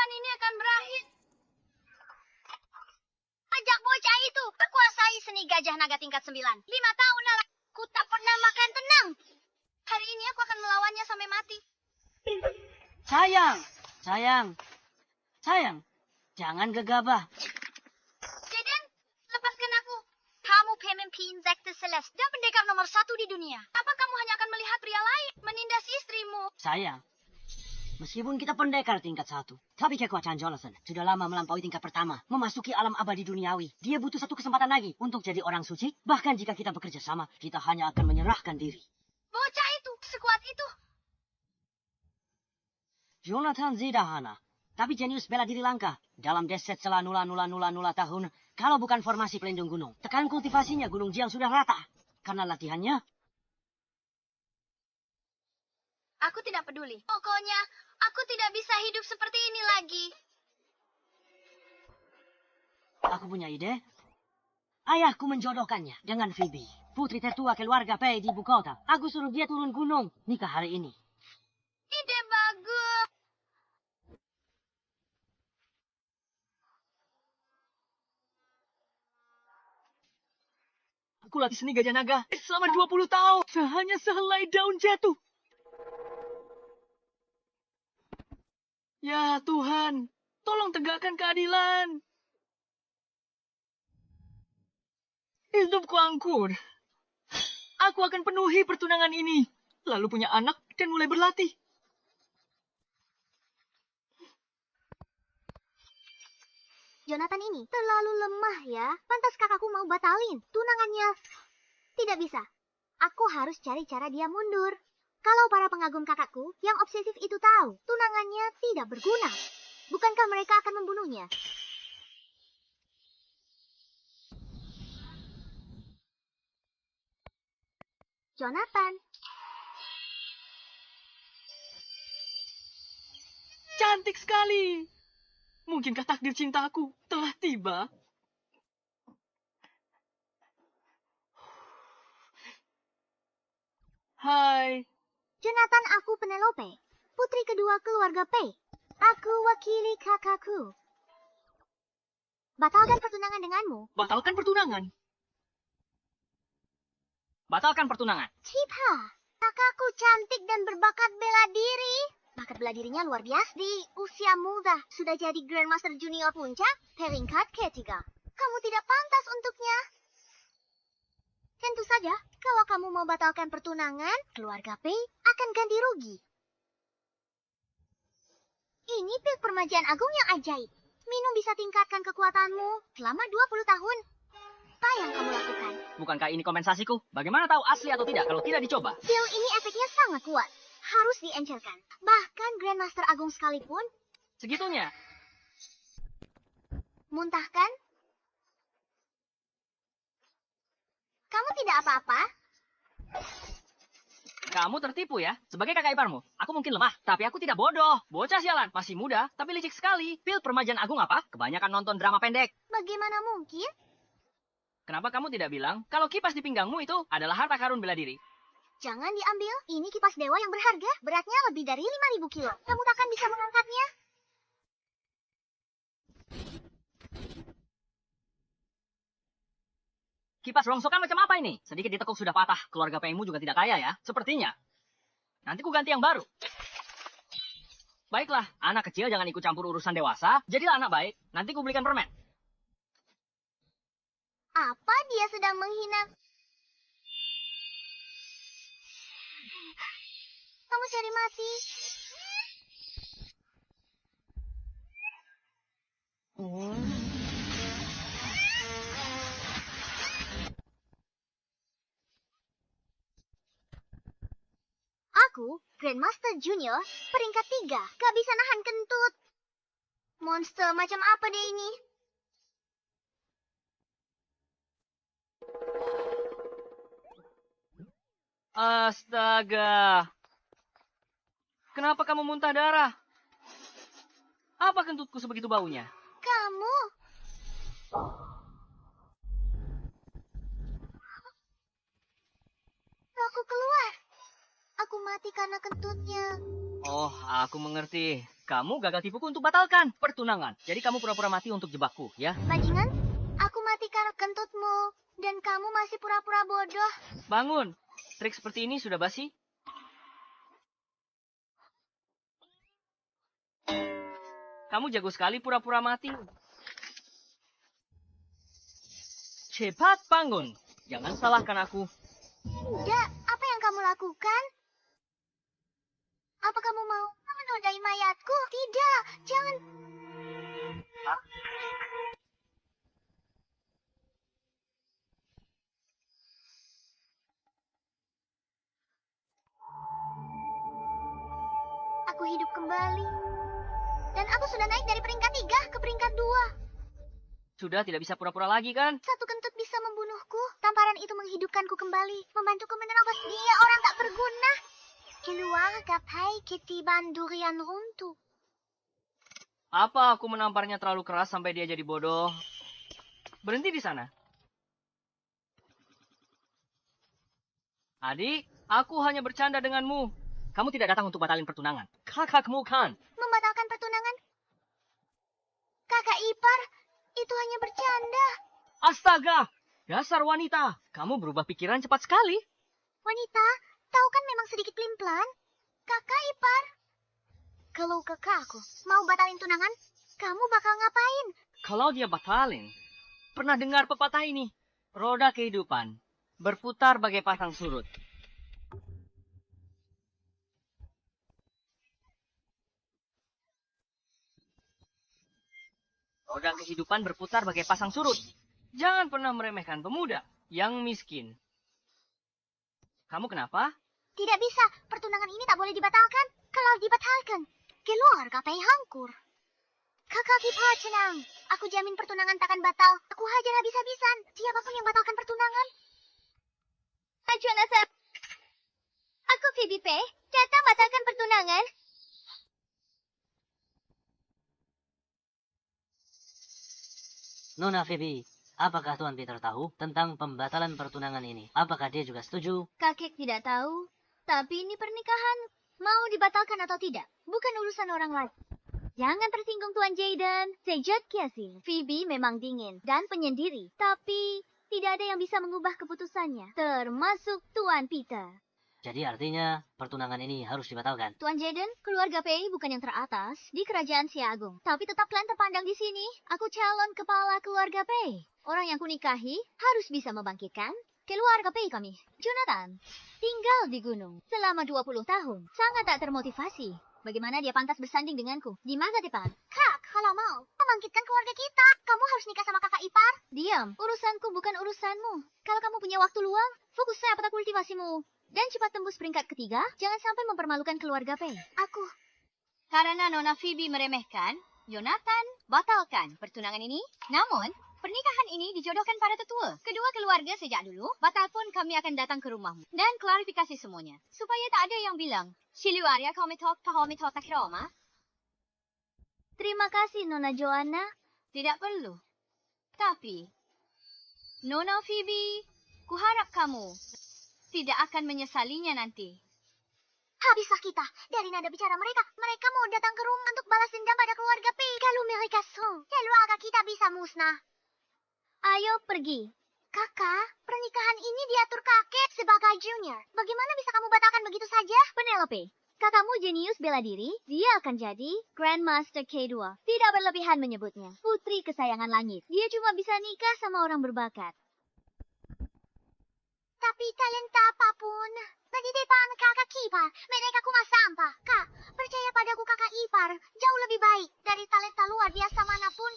kapan ini akan berakhir? Ajak bocah itu berkuasai seni gajah naga tingkat 9. 5 tahun lalu, aku tak pernah makan tenang. Hari ini aku akan melawannya sampai mati. Sayang, jangan gegabah. Jaden, lepaskan aku. Kamu pemimpin sekte Celeste dan pendekar nomor 1 di dunia. Apa kamu hanya akan melihat pria lain menindas istrimu? Sayang, meskipun kita pendekar tingkat 1, tapi kekuatan Jonathan sudah lama melampaui tingkat pertama, memasuki alam abadi duniawi. Dia butuh satu kesempatan lagi untuk jadi orang suci. Bahkan jika kita bekerja sama, kita hanya akan menyerahkan diri. Bocah itu, sekuat itu. Jonathan Zidahana, tapi jenius bela diri langka. Dalam deset setelah 0,000 tahun, kalau bukan formasi pelindung gunung, tekan kultivasinya Gunung Jiang sudah rata. Karena latihannya, Aku tidak peduli. Pokoknya, aku tidak bisa hidup seperti ini lagi. aku punya ide. Ayahku menjodohkannya dengan Phoebe, putri tertua keluarga Pei di ibu kota. Aku suruh dia turun gunung, nikah hari ini. Ide bagus. Aku latih seni gajah naga selama 20 tahun. Hanya sehelai daun jatuh. Ya Tuhan, tolong tegakkan keadilan. Hidupku angkur. Aku akan penuhi pertunangan ini. Lalu punya anak dan mulai berlatih. Jonathan ini terlalu lemah ya. Pantas kakakku mau batalin tunangannya. Tidak bisa. Aku harus cari cara dia mundur. Kalau para pengagum kakakku yang obsesif itu tahu tunangannya tidak berguna, bukankah mereka akan membunuhnya? Jonathan. Cantik sekali. Mungkinkah takdir cintaku telah tiba? Hai. Jonathan, aku Penelope, putri kedua keluarga Pei. Aku wakili kakakku. Batalkan pertunangan denganmu. Batalkan pertunangan. Batalkan pertunangan. Cipha, kakakku cantik dan berbakat bela diri. Bakat bela dirinya luar biasa. Di usia muda, sudah jadi Grandmaster Junior Puncak, peringkat ketiga. Kamu tidak pantas untuknya. Tentu saja, kalau kamu mau batalkan pertunangan, keluarga Pei akan ganti rugi. Ini pil permajaan agung yang ajaib. Minum bisa tingkatkan kekuatanmu selama 20 tahun. Apa yang kamu lakukan? Bukankah ini kompensasiku? Bagaimana tahu asli atau tidak kalau tidak dicoba? Pil ini efeknya sangat kuat. Harus diencerkan. Bahkan Grandmaster Agung sekalipun. Segitunya. Muntahkan? Kamu tidak apa-apa? Kamu tertipu ya? Sebagai kakak iparmu, aku mungkin lemah, tapi aku tidak bodoh. Bocah sialan, masih muda, tapi licik sekali. Pil permajaan agung apa? Kebanyakan nonton drama pendek. Bagaimana mungkin? Kenapa kamu tidak bilang kalau kipas di pinggangmu itu adalah harta karun bela diri? Jangan diambil. Ini kipas dewa yang berharga. Beratnya lebih dari 5.000 kilo. Kamu takkan bisa mengangkatnya. Kipas rongsokan macam apa ini? Sedikit ditekuk sudah patah. Keluarga Pengmu juga tidak kaya ya? Sepertinya. Nanti ku ganti yang baru. Baiklah, anak kecil jangan ikut campur urusan dewasa. Jadilah anak baik. Nanti ku belikan permen. Apa dia sedang menghina? Kamu cari mati. Aku, Grandmaster Junior, peringkat 3. Gak bisa nahan kentut. Monster macam apa dia ini? Astaga. Kenapa kamu muntah darah? Apa kentutku sebegitu baunya? Kamu. Aku keluar. Aku mati karena kentutnya. Oh, aku mengerti. Kamu gagal tipuku untuk batalkan pertunangan. Jadi kamu pura-pura mati untuk jebakku, ya? Bajingan, aku mati karena kentutmu. Dan kamu masih pura-pura bodoh. Bangun. Trik seperti ini sudah basi. Kamu jago sekali pura-pura mati. Cepat bangun. Jangan salahkan aku. Tidak, apa yang kamu lakukan? Apa kamu mau menodai mayatku? Tidak, jangan. Aku hidup kembali. Dan aku sudah naik dari peringkat 3 ke peringkat 2. Sudah tidak bisa pura-pura lagi kan? Satu kentut bisa membunuhku. Tamparan itu menghidupkanku kembali. Membantuku menerobos dia orang tak berguna. Keluar gapai ketiban durian runtuh. Apa aku menamparnya terlalu keras sampai dia jadi bodoh? Berhenti di sana. Adik, aku hanya bercanda denganmu. Kamu tidak datang untuk batalin pertunangan. Kakakmu kan. Membatalkan pertunangan? Kakak ipar, itu hanya bercanda. Astaga, dasar wanita. Kamu berubah pikiran cepat sekali. Wanita, tahu kan memang sedikit pelin-pelan. Kakak ipar. Kalau kakakku mau batalin tunangan, kamu bakal ngapain? Kalau dia batalin, pernah dengar pepatah ini? Roda kehidupan berputar bagai pasang surut. Roda kehidupan berputar bagai pasang surut. Jangan pernah meremehkan pemuda yang miskin. Kamu kenapa? Tidak bisa, pertunangan ini tak boleh dibatalkan. Kalau dibatalkan, keluar gapai hangkur. Kakak ipar tenang, aku jamin pertunangan takkan batal. Aku hajar habis-habisan siapapun yang batalkan pertunangan. Jonathan, aku Phoebe P. Datang batalkan pertunangan. Nona Phoebe, apakah Tuan Peter tahu tentang pembatalan pertunangan ini? Apakah dia juga setuju? Kakek tidak tahu, tapi ini pernikahan. Mau dibatalkan atau tidak, bukan urusan orang lain. Jangan tersinggung Tuan Jaden. Sejak kiasin, Phoebe memang dingin dan penyendiri. Tapi tidak ada yang bisa mengubah keputusannya, termasuk Tuan Peter. Jadi artinya pertunangan ini harus dibatalkan. Tuan Jaden, keluarga Pei bukan yang teratas di kerajaan Siagung. Tapi tetap kalian terpandang di sini. Aku calon kepala keluarga Pei. Orang yang kunikahi harus bisa membangkitkan keluarga Pei kami. Jonathan, tinggal di gunung selama 20 tahun. Sangat tak termotivasi. Bagaimana dia pantas bersanding denganku di masa depan? Kak, kalau mau membangkitkan keluarga kita, kamu harus nikah sama kakak ipar. Diam, urusanku bukan urusanmu. Kalau kamu punya waktu luang, fokusnya pada kultivasimu. Dan cepat tembus peringkat ketiga, jangan sampai mempermalukan keluarga Pei. Aku. Karena Nona Phoebe meremehkan, Jonathan batalkan pertunangan ini. Namun, pernikahan ini dijodohkan para tetua. Kedua keluarga sejak dulu, batal pun kami akan datang ke rumahmu. Dan klarifikasi semuanya. Supaya tak ada yang bilang, Siluaria komitok pahomitok takroma. Terima kasih, Nona Joanna. Tidak perlu. Tapi, Nona Phoebe, kuharap kamu tidak akan menyesalinya nanti. Habislah kita. Dari nada bicara mereka, mereka mau datang ke rumah untuk balas dendam pada keluarga P. Kalau mereka keluarga kita bisa musnah. Ayo pergi. Kakak, pernikahan ini diatur kakek sebagai junior. Bagaimana bisa kamu batalkan begitu saja? Penelope, kakakmu jenius bela diri, dia akan jadi Grandmaster K2. Tidak berlebihan menyebutnya. Putri kesayangan langit. Dia cuma bisa nikah sama orang berbakat. Tapi talenta apapun, di depan kakak ipar, mereka kumas sampah. Kak, percaya padaku kakak ipar, jauh lebih baik dari talenta luar biasa manapun.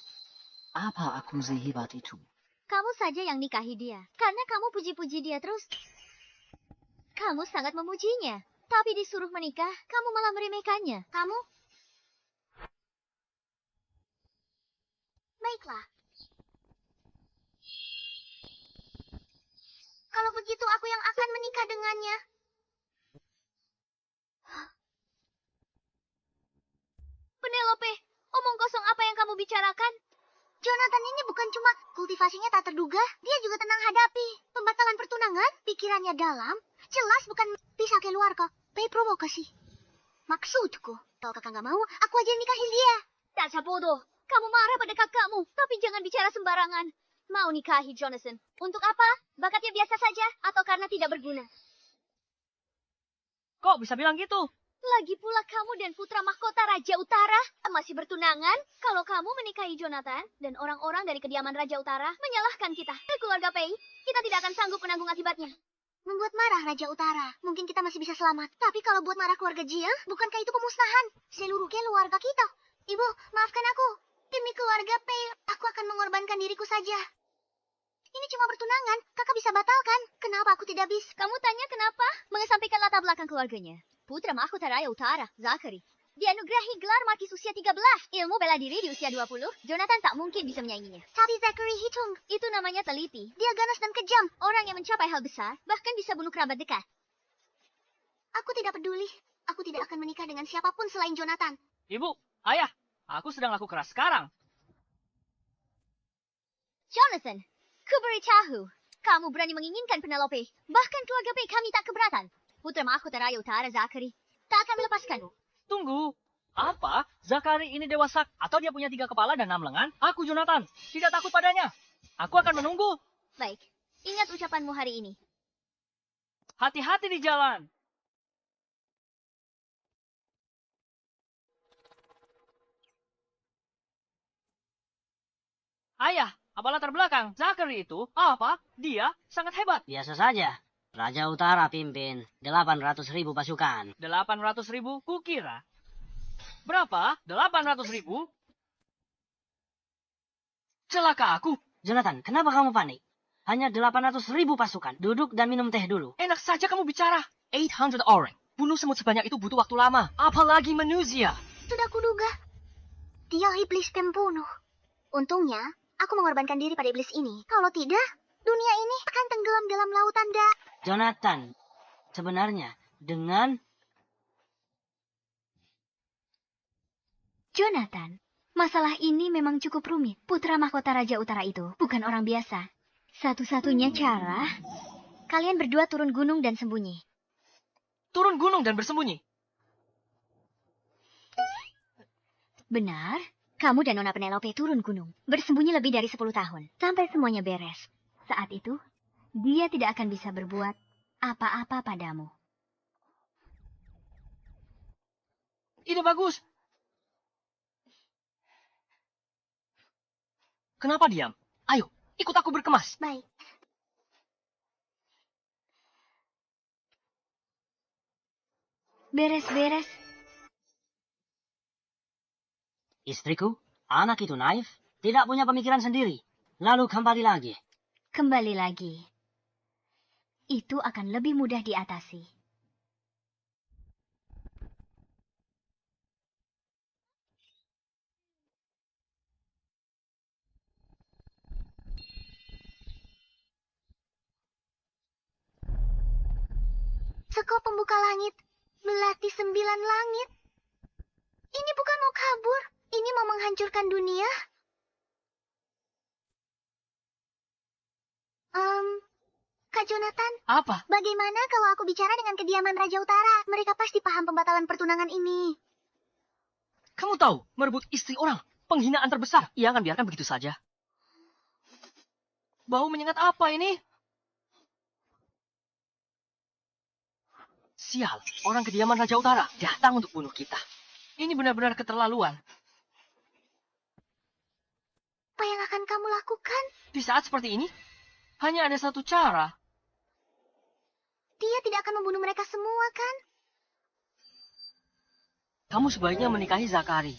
Apa aku sehebat itu? Kamu saja yang nikahi dia, karena kamu puji-puji dia terus. Kamu sangat memujinya, tapi disuruh menikah, kamu malah meremehkannya. Kamu? Baiklah. Kalau begitu aku yang akan menikah dengannya. Penelope, omong kosong apa yang kamu bicarakan? Jonathan ini bukan cuma kultivasinya tak terduga, dia juga tenang hadapi pembatalan pertunangan, pikirannya dalam, jelas bukan bisa keluar kok. Provokasi. Maksudku, Kalau kakak nggak mau, aku aja yang nikahin dia. Dasar bodoh. Kamu marah pada kakakmu, tapi jangan bicara sembarangan. Mau nikahi Jonathan. Untuk apa? Bakatnya biasa saja atau karena tidak berguna? Kok bisa bilang gitu? Lagi pula kamu dan putra mahkota Raja Utara masih bertunangan. Kalau kamu menikahi Jonathan dan orang-orang dari kediaman Raja Utara menyalahkan kita, keluarga Pei, kita tidak akan sanggup menanggung akibatnya. Membuat marah Raja Utara, mungkin kita masih bisa selamat. Tapi kalau buat marah keluarga Jia, bukankah itu pemusnahan? Seluruh keluarga kita. Ibu, maafkan aku. Demi keluarga Pei, aku akan mengorbankan diriku saja. Ini cuma bertunangan, kakak bisa batalkan. Kenapa aku tidak bisa? Kamu tanya kenapa? Mengesampingkan latar belakang keluarganya. Putra mahkota Raya Utara, Zachary, dianugerahi gelar Markis usia 13. Ilmu bela diri di usia 20, Jonathan tak mungkin bisa menyainginya. Tapi Zachary hitung. Itu namanya teliti. Dia ganas dan kejam. Orang yang mencapai hal besar, bahkan bisa bunuh kerabat dekat. Aku tidak peduli. Aku tidak akan menikah dengan siapapun selain Jonathan. Ibu, ayah, aku sedang laku keras sekarang. Jonathan, ku beritahu, kamu berani menginginkan Penelope. Bahkan keluarga Pei kami tak keberatan. Putra mahkota Raya Utara Zachary tak akan melepaskanmu. Tunggu. Apa? Zachary ini dewasa atau dia punya 3 kepala dan 6 lengan? Aku Jonathan, tidak takut padanya. Aku akan menunggu. Baik, ingat ucapanmu hari ini. Hati-hati di jalan. Ayah, apa latar belakang Zachary itu? Apa? Dia sangat hebat. Biasa saja. Raja Utara pimpin 800.000 pasukan. 800.000 kukira. Berapa? 800.000? Celaka aku. Jonathan, kenapa kamu panik? Hanya 800.000 pasukan. Duduk dan minum teh dulu. Enak saja kamu bicara. 800 orang. Bunuh semut sebanyak itu butuh waktu lama. Apalagi manusia. Sudah kuduga. Dia iblis pembunuh. Untungnya, aku mengorbankan diri pada iblis ini. Kalau tidak, dunia ini akan tenggelam dalam lautan Jonathan, sebenarnya dengan... Jonathan, masalah ini memang cukup rumit. Putra mahkota Raja Utara itu bukan orang biasa. Satu-satunya cara, kalian berdua turun gunung dan sembunyi. Turun gunung dan bersembunyi. Benar, kamu dan Nona Penelope turun gunung. Bersembunyi lebih dari 10 tahun. Sampai semuanya beres. Saat itu, dia tidak akan bisa berbuat apa-apa padamu. Ide bagus. Kenapa diam? Ayo, ikut aku berkemas. Baik. Beres-beres. Istriku, anak itu naif, tidak punya pemikiran sendiri. Lalu kembali lagi. Kembali lagi. Itu akan lebih mudah diatasi. Sekop pembuka langit, melati 9 langit. Ini bukan mau kabur, ini mau menghancurkan dunia. Kak Jonathan, Apa? bagaimana kalau aku bicara dengan kediaman Raja Utara? Mereka pasti paham pembatalan pertunangan ini. Kamu tahu, merebut istri orang, penghinaan terbesar. Ia akan biarkan begitu saja. Bau menyengat apa ini? Sial, orang kediaman Raja Utara datang untuk bunuh kita. Ini benar-benar keterlaluan. Apa yang akan kamu lakukan? Di saat seperti ini, hanya ada satu cara. Dia tidak akan membunuh mereka semua, kan? Kamu sebaiknya menikahi Zachary.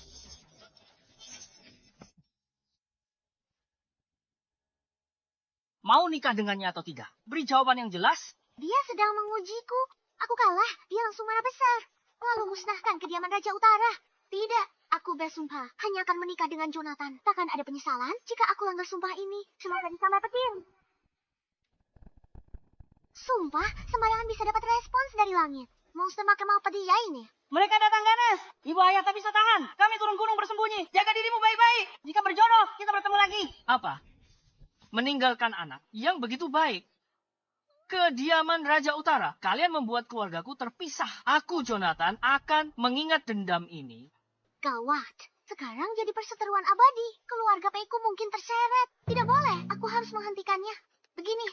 Mau nikah dengannya atau tidak? Beri jawaban yang jelas. Dia sedang mengujiku. Aku kalah, dia langsung marah besar. Lalu musnahkan kediaman Raja Utara. Tidak, aku bersumpah hanya akan menikah dengan Jonathan. Takkan ada penyesalan jika aku langgar sumpah ini. Semoga disambar petir. Sumpah, sembarangan bisa dapat respons dari langit. Monster makan mau dia ini. Mereka datang ganas. Ibu ayah tak bisa tahan. Kami turun gunung bersembunyi. Jaga dirimu baik-baik. Jika berjodoh, kita bertemu lagi. Apa? Meninggalkan anak yang begitu baik. kediaman Raja Utara. Kalian membuat keluargaku terpisah. Aku, Jonathan, akan mengingat dendam ini. Gawat. Sekarang jadi perseteruan abadi. Keluarga Peiku mungkin terseret. Tidak boleh. Aku harus menghentikannya. Begini.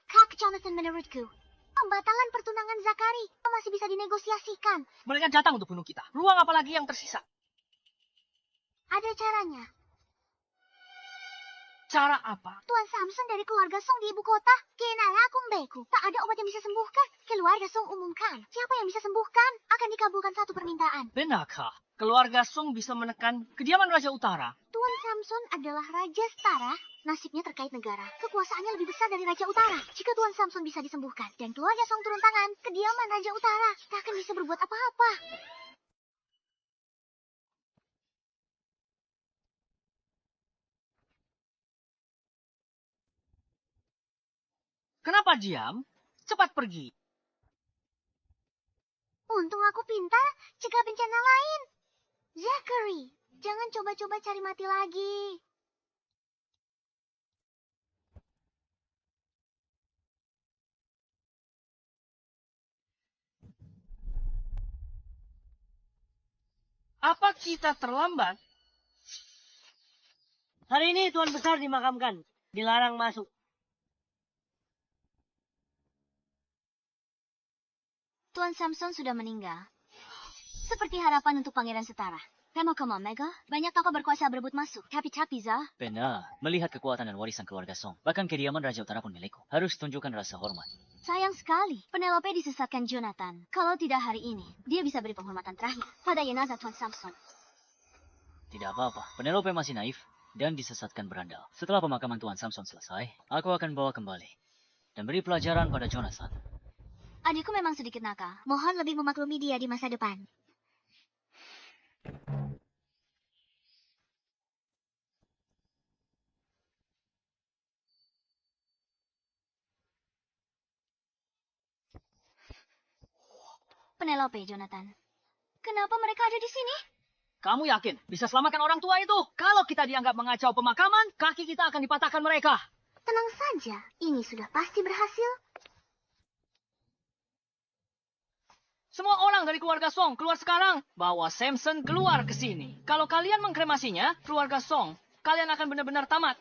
Kak Jonathan, menurutku, pembatalan pertunangan Zakari masih bisa dinegosiasikan. Mereka datang untuk bunuh kita. Ruang apa lagi yang tersisa? Ada caranya. Cara apa? Tuan Samson dari keluarga Song di ibu kota. Kenaya Akung Beku. Tak ada obat yang bisa sembuhkan. Keluarga Song umumkan. Siapa yang bisa sembuhkan? Akan dikabulkan satu permintaan. Benarkah keluarga Song bisa menekan kediaman Raja Utara? Tuan Samson adalah Raja Setara. Nasibnya terkait negara. Kekuasaannya lebih besar dari Raja Utara. Jika Tuan Samson bisa disembuhkan dan keluarga Song turun tangan, kediaman Raja Utara tak akan bisa berbuat apa-apa. Kenapa diam? Cepat pergi. Untung aku pintar, cegah bencana lain. Zachary, jangan coba-coba cari mati lagi. Apa kita terlambat? Hari ini Tuan Besar dimakamkan. Dilarang masuk. Tuan Samson sudah meninggal. Seperti harapan untuk Pangeran Setara. Come on, Mega. Banyak tokoh berkuasa berebut masuk. Tapi, Za. Benar. Melihat kekuatan dan warisan keluarga Song, bahkan kediaman Raja Utara pun milikku. Harus tunjukkan rasa hormat. Sayang sekali, Penelope disesatkan Jonathan. Kalau tidak hari ini, dia bisa beri penghormatan terakhir pada jenazah Tuan Samson. Tidak apa-apa. Penelope masih naif dan disesatkan berandal. Setelah pemakaman Tuan Samson selesai, aku akan bawa kembali dan beri pelajaran pada Jonathan. Adikku memang sedikit nakal. Mohon lebih memaklumi dia di masa depan. Penelope, Jonathan. Kenapa mereka ada di sini? Kamu yakin bisa selamatkan orang tua itu? Kalau kita dianggap mengacau pemakaman, kaki kita akan dipatahkan mereka. Tenang saja, ini sudah pasti berhasil. Semua orang dari keluarga Song keluar sekarang. Bawa Samson keluar ke sini. Kalau kalian mengkremasinya, keluarga Song, kalian akan benar-benar tamat.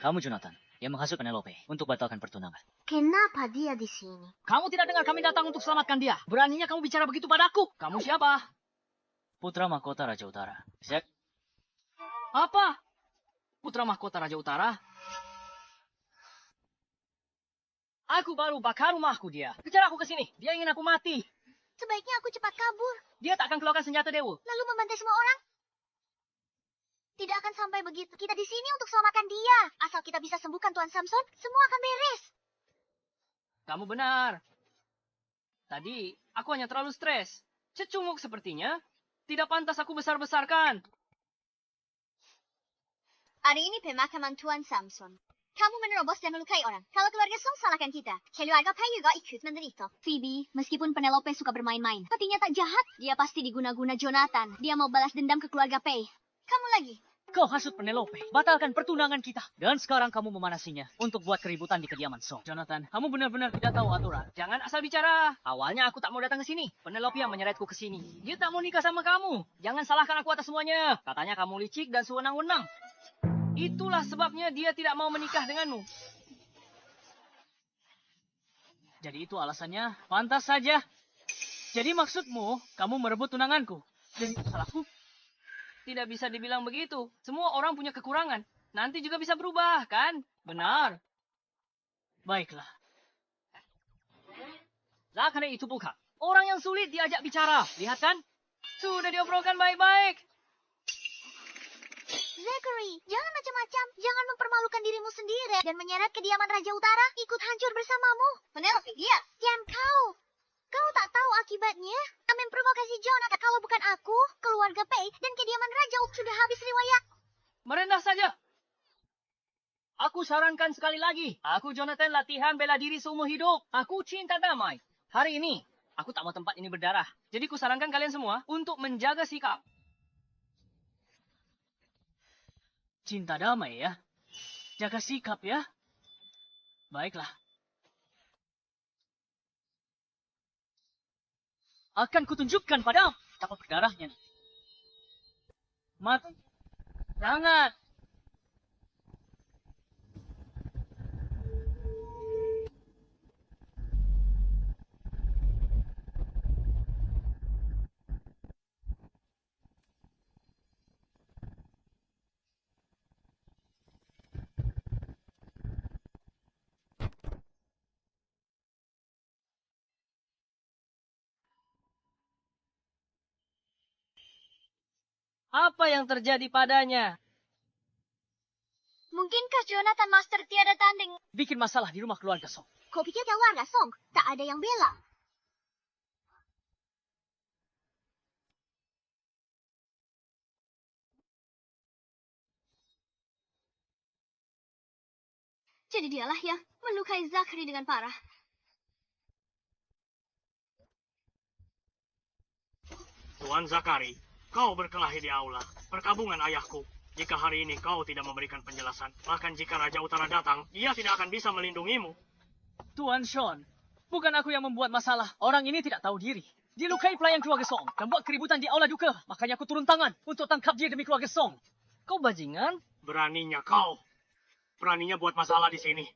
Kamu, Jonathan, yang menghasut Penelope untuk batalkan pertunangan. Kenapa dia di sini? Kamu tidak dengar kami datang untuk selamatkan dia. Beraninya kamu bicara begitu padaku. Kamu siapa? Putra mahkota Raja Utara. Zack, Apa? Putra mahkota Raja Utara? Aku baru bakar rumahku dia. Kejar aku ke sini. Dia ingin aku mati. Sebaiknya aku cepat kabur, Dia tak akan keluarkan senjata Dewa. lalu membantai semua orang. Tidak akan sampai begitu. Kita di sini untuk selamatkan dia. Asal kita bisa sembuhkan Tuan Samson, semua akan beres. Kamu benar. Tadi aku hanya terlalu stres. Cecunguk sepertinya. Tidak pantas aku besar-besarkan. Hari ini pemakaman Tuan Samson. Kamu menerobos dan melukai orang. Kalau keluarga Song salahkan kita. Keluarga Pei juga ikut menderita. Phoebe, meskipun Penelope suka bermain-main, hatinya tak jahat. Dia pasti diguna-guna Jonathan. Dia mau balas dendam ke keluarga Pei. Kamu lagi. kau hasut Penelope. Batalkan pertunangan kita. Dan sekarang kamu memanasinya untuk buat keributan di kediaman Song. Jonathan, kamu benar-benar tidak tahu aturan. Jangan asal bicara. Awalnya aku tak mau datang ke sini. Penelope yang menyeretku ke sini. Dia tak mau nikah sama kamu. Jangan salahkan aku atas semuanya. Katanya kamu licik dan sewenang-wenang. Itulah sebabnya dia tidak mau menikah denganmu. Jadi itu alasannya? Pantas saja. Jadi maksudmu, kamu merebut tunanganku. Dan itu salahku? Tidak bisa dibilang begitu. Semua orang punya kekurangan. Nanti juga bisa berubah, kan? Benar. Baiklah. Zakari itu bukan orang yang sulit diajak bicara. Lihat kan? Sudah diobrolkan baik-baik. Zachary, jangan macam-macam. Jangan mempermalukan dirimu sendiri dan menyeret kediaman Raja Utara ikut hancur bersamamu. Penelope, dia. Diam kau. Kau tak tahu akibatnya. Kami memprovokasi Jonathan. Kalau bukan aku, keluarga Pei dan kediaman Raja sudah habis riwayat. Merendah saja. Aku sarankan sekali lagi. Aku Jonathan latihan bela diri seumur hidup. Aku cinta damai. Hari ini, aku tak mau tempat ini berdarah. Jadi kusarankan kalian semua untuk menjaga sikap. Cinta damai ya. Jaga sikap ya. Baiklah. Akan kutunjukkan padamu betapa berdarahnya. Mati. Jangan. Apa yang terjadi padanya? Mungkinkah Jonathan Master tiada tanding? Bikin masalah di rumah keluarga Song. Kau pikir keluarga Song tak ada yang bela? Jadi dialah yang melukai Zachary dengan parah. Tuan Zakari, kau berkelahi di aula, perkabungan ayahku. Jika hari ini kau tidak memberikan penjelasan, bahkan jika Raja Utara datang, dia tidak akan bisa melindungimu. Tuan Sean, bukan aku yang membuat masalah. Orang ini tidak tahu diri. Dia lukai pelayan keluarga Song dan buat keributan di aula duka. Makanya aku turun tangan untuk tangkap dia demi keluarga Song. Kau bajingan? Beraninya kau. Beraninya buat masalah di sini.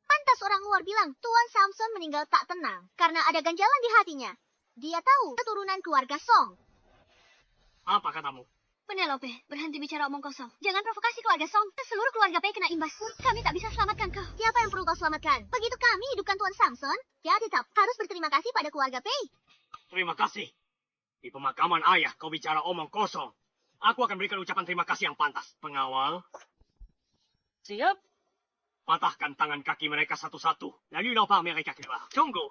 Pantas orang luar bilang Tuan Samson meninggal tak tenang karena ada ganjalan di hatinya. Dia tahu keturunan keluarga Song. Apa katamu? Penelope, berhenti bicara omong kosong. Jangan provokasi keluarga Song. Seluruh keluarga Pei kena imbas. Kami tak bisa selamatkan kau. Siapa yang perlu kau selamatkan? Begitu kami hidupkan Tuan Samson, dia tetap harus berterima kasih pada keluarga Pei. Terima kasih. Di pemakaman ayah kau bicara omong kosong. Aku akan berikan ucapan terima kasih yang pantas. Pengawal, Siap? patahkan tangan kaki mereka satu-satu. Lalu lupa mereka keluar. Tunggu.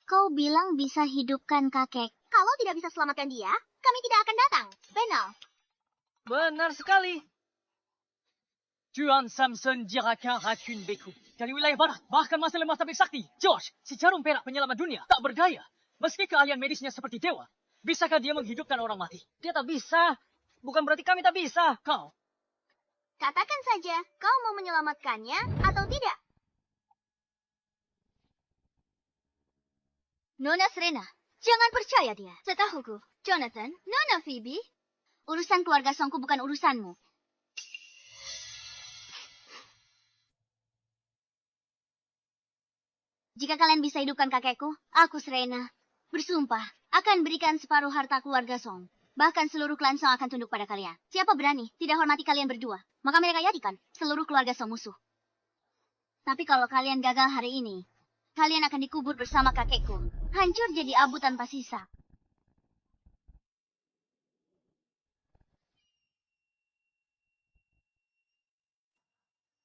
Kau bilang bisa hidupkan kakek. Kalau tidak bisa selamatkan dia, kami tidak akan datang. Benar. Benar sekali. Tuan Samson Jiraka Rakun Beku. Dari wilayah barat, bahkan masih lemah tapi sakti. Josh, si jarum perak penyelamat dunia, tak berdaya. Meski keahlian medisnya seperti dewa, bisakah dia menghidupkan orang mati? Dia tak bisa. Bukan berarti kami tak bisa. Kau. Katakan saja, kau mau menyelamatkannya atau tidak? Nona Serena, jangan percaya dia. Setahuku, Jonathan, Nona Phoebe, urusan keluarga Songku bukan urusanmu. Jika kalian bisa hidupkan kakekku, aku Serena, bersumpah akan berikan separuh harta keluarga Song. Bahkan seluruh klan Song akan tunduk pada kalian. Siapa berani tidak hormati kalian berdua, maka mereka jadikan seluruh keluarga Song musuh. Tapi kalau kalian gagal hari ini, kalian akan dikubur bersama kakekku. Hancur jadi abu tanpa sisa.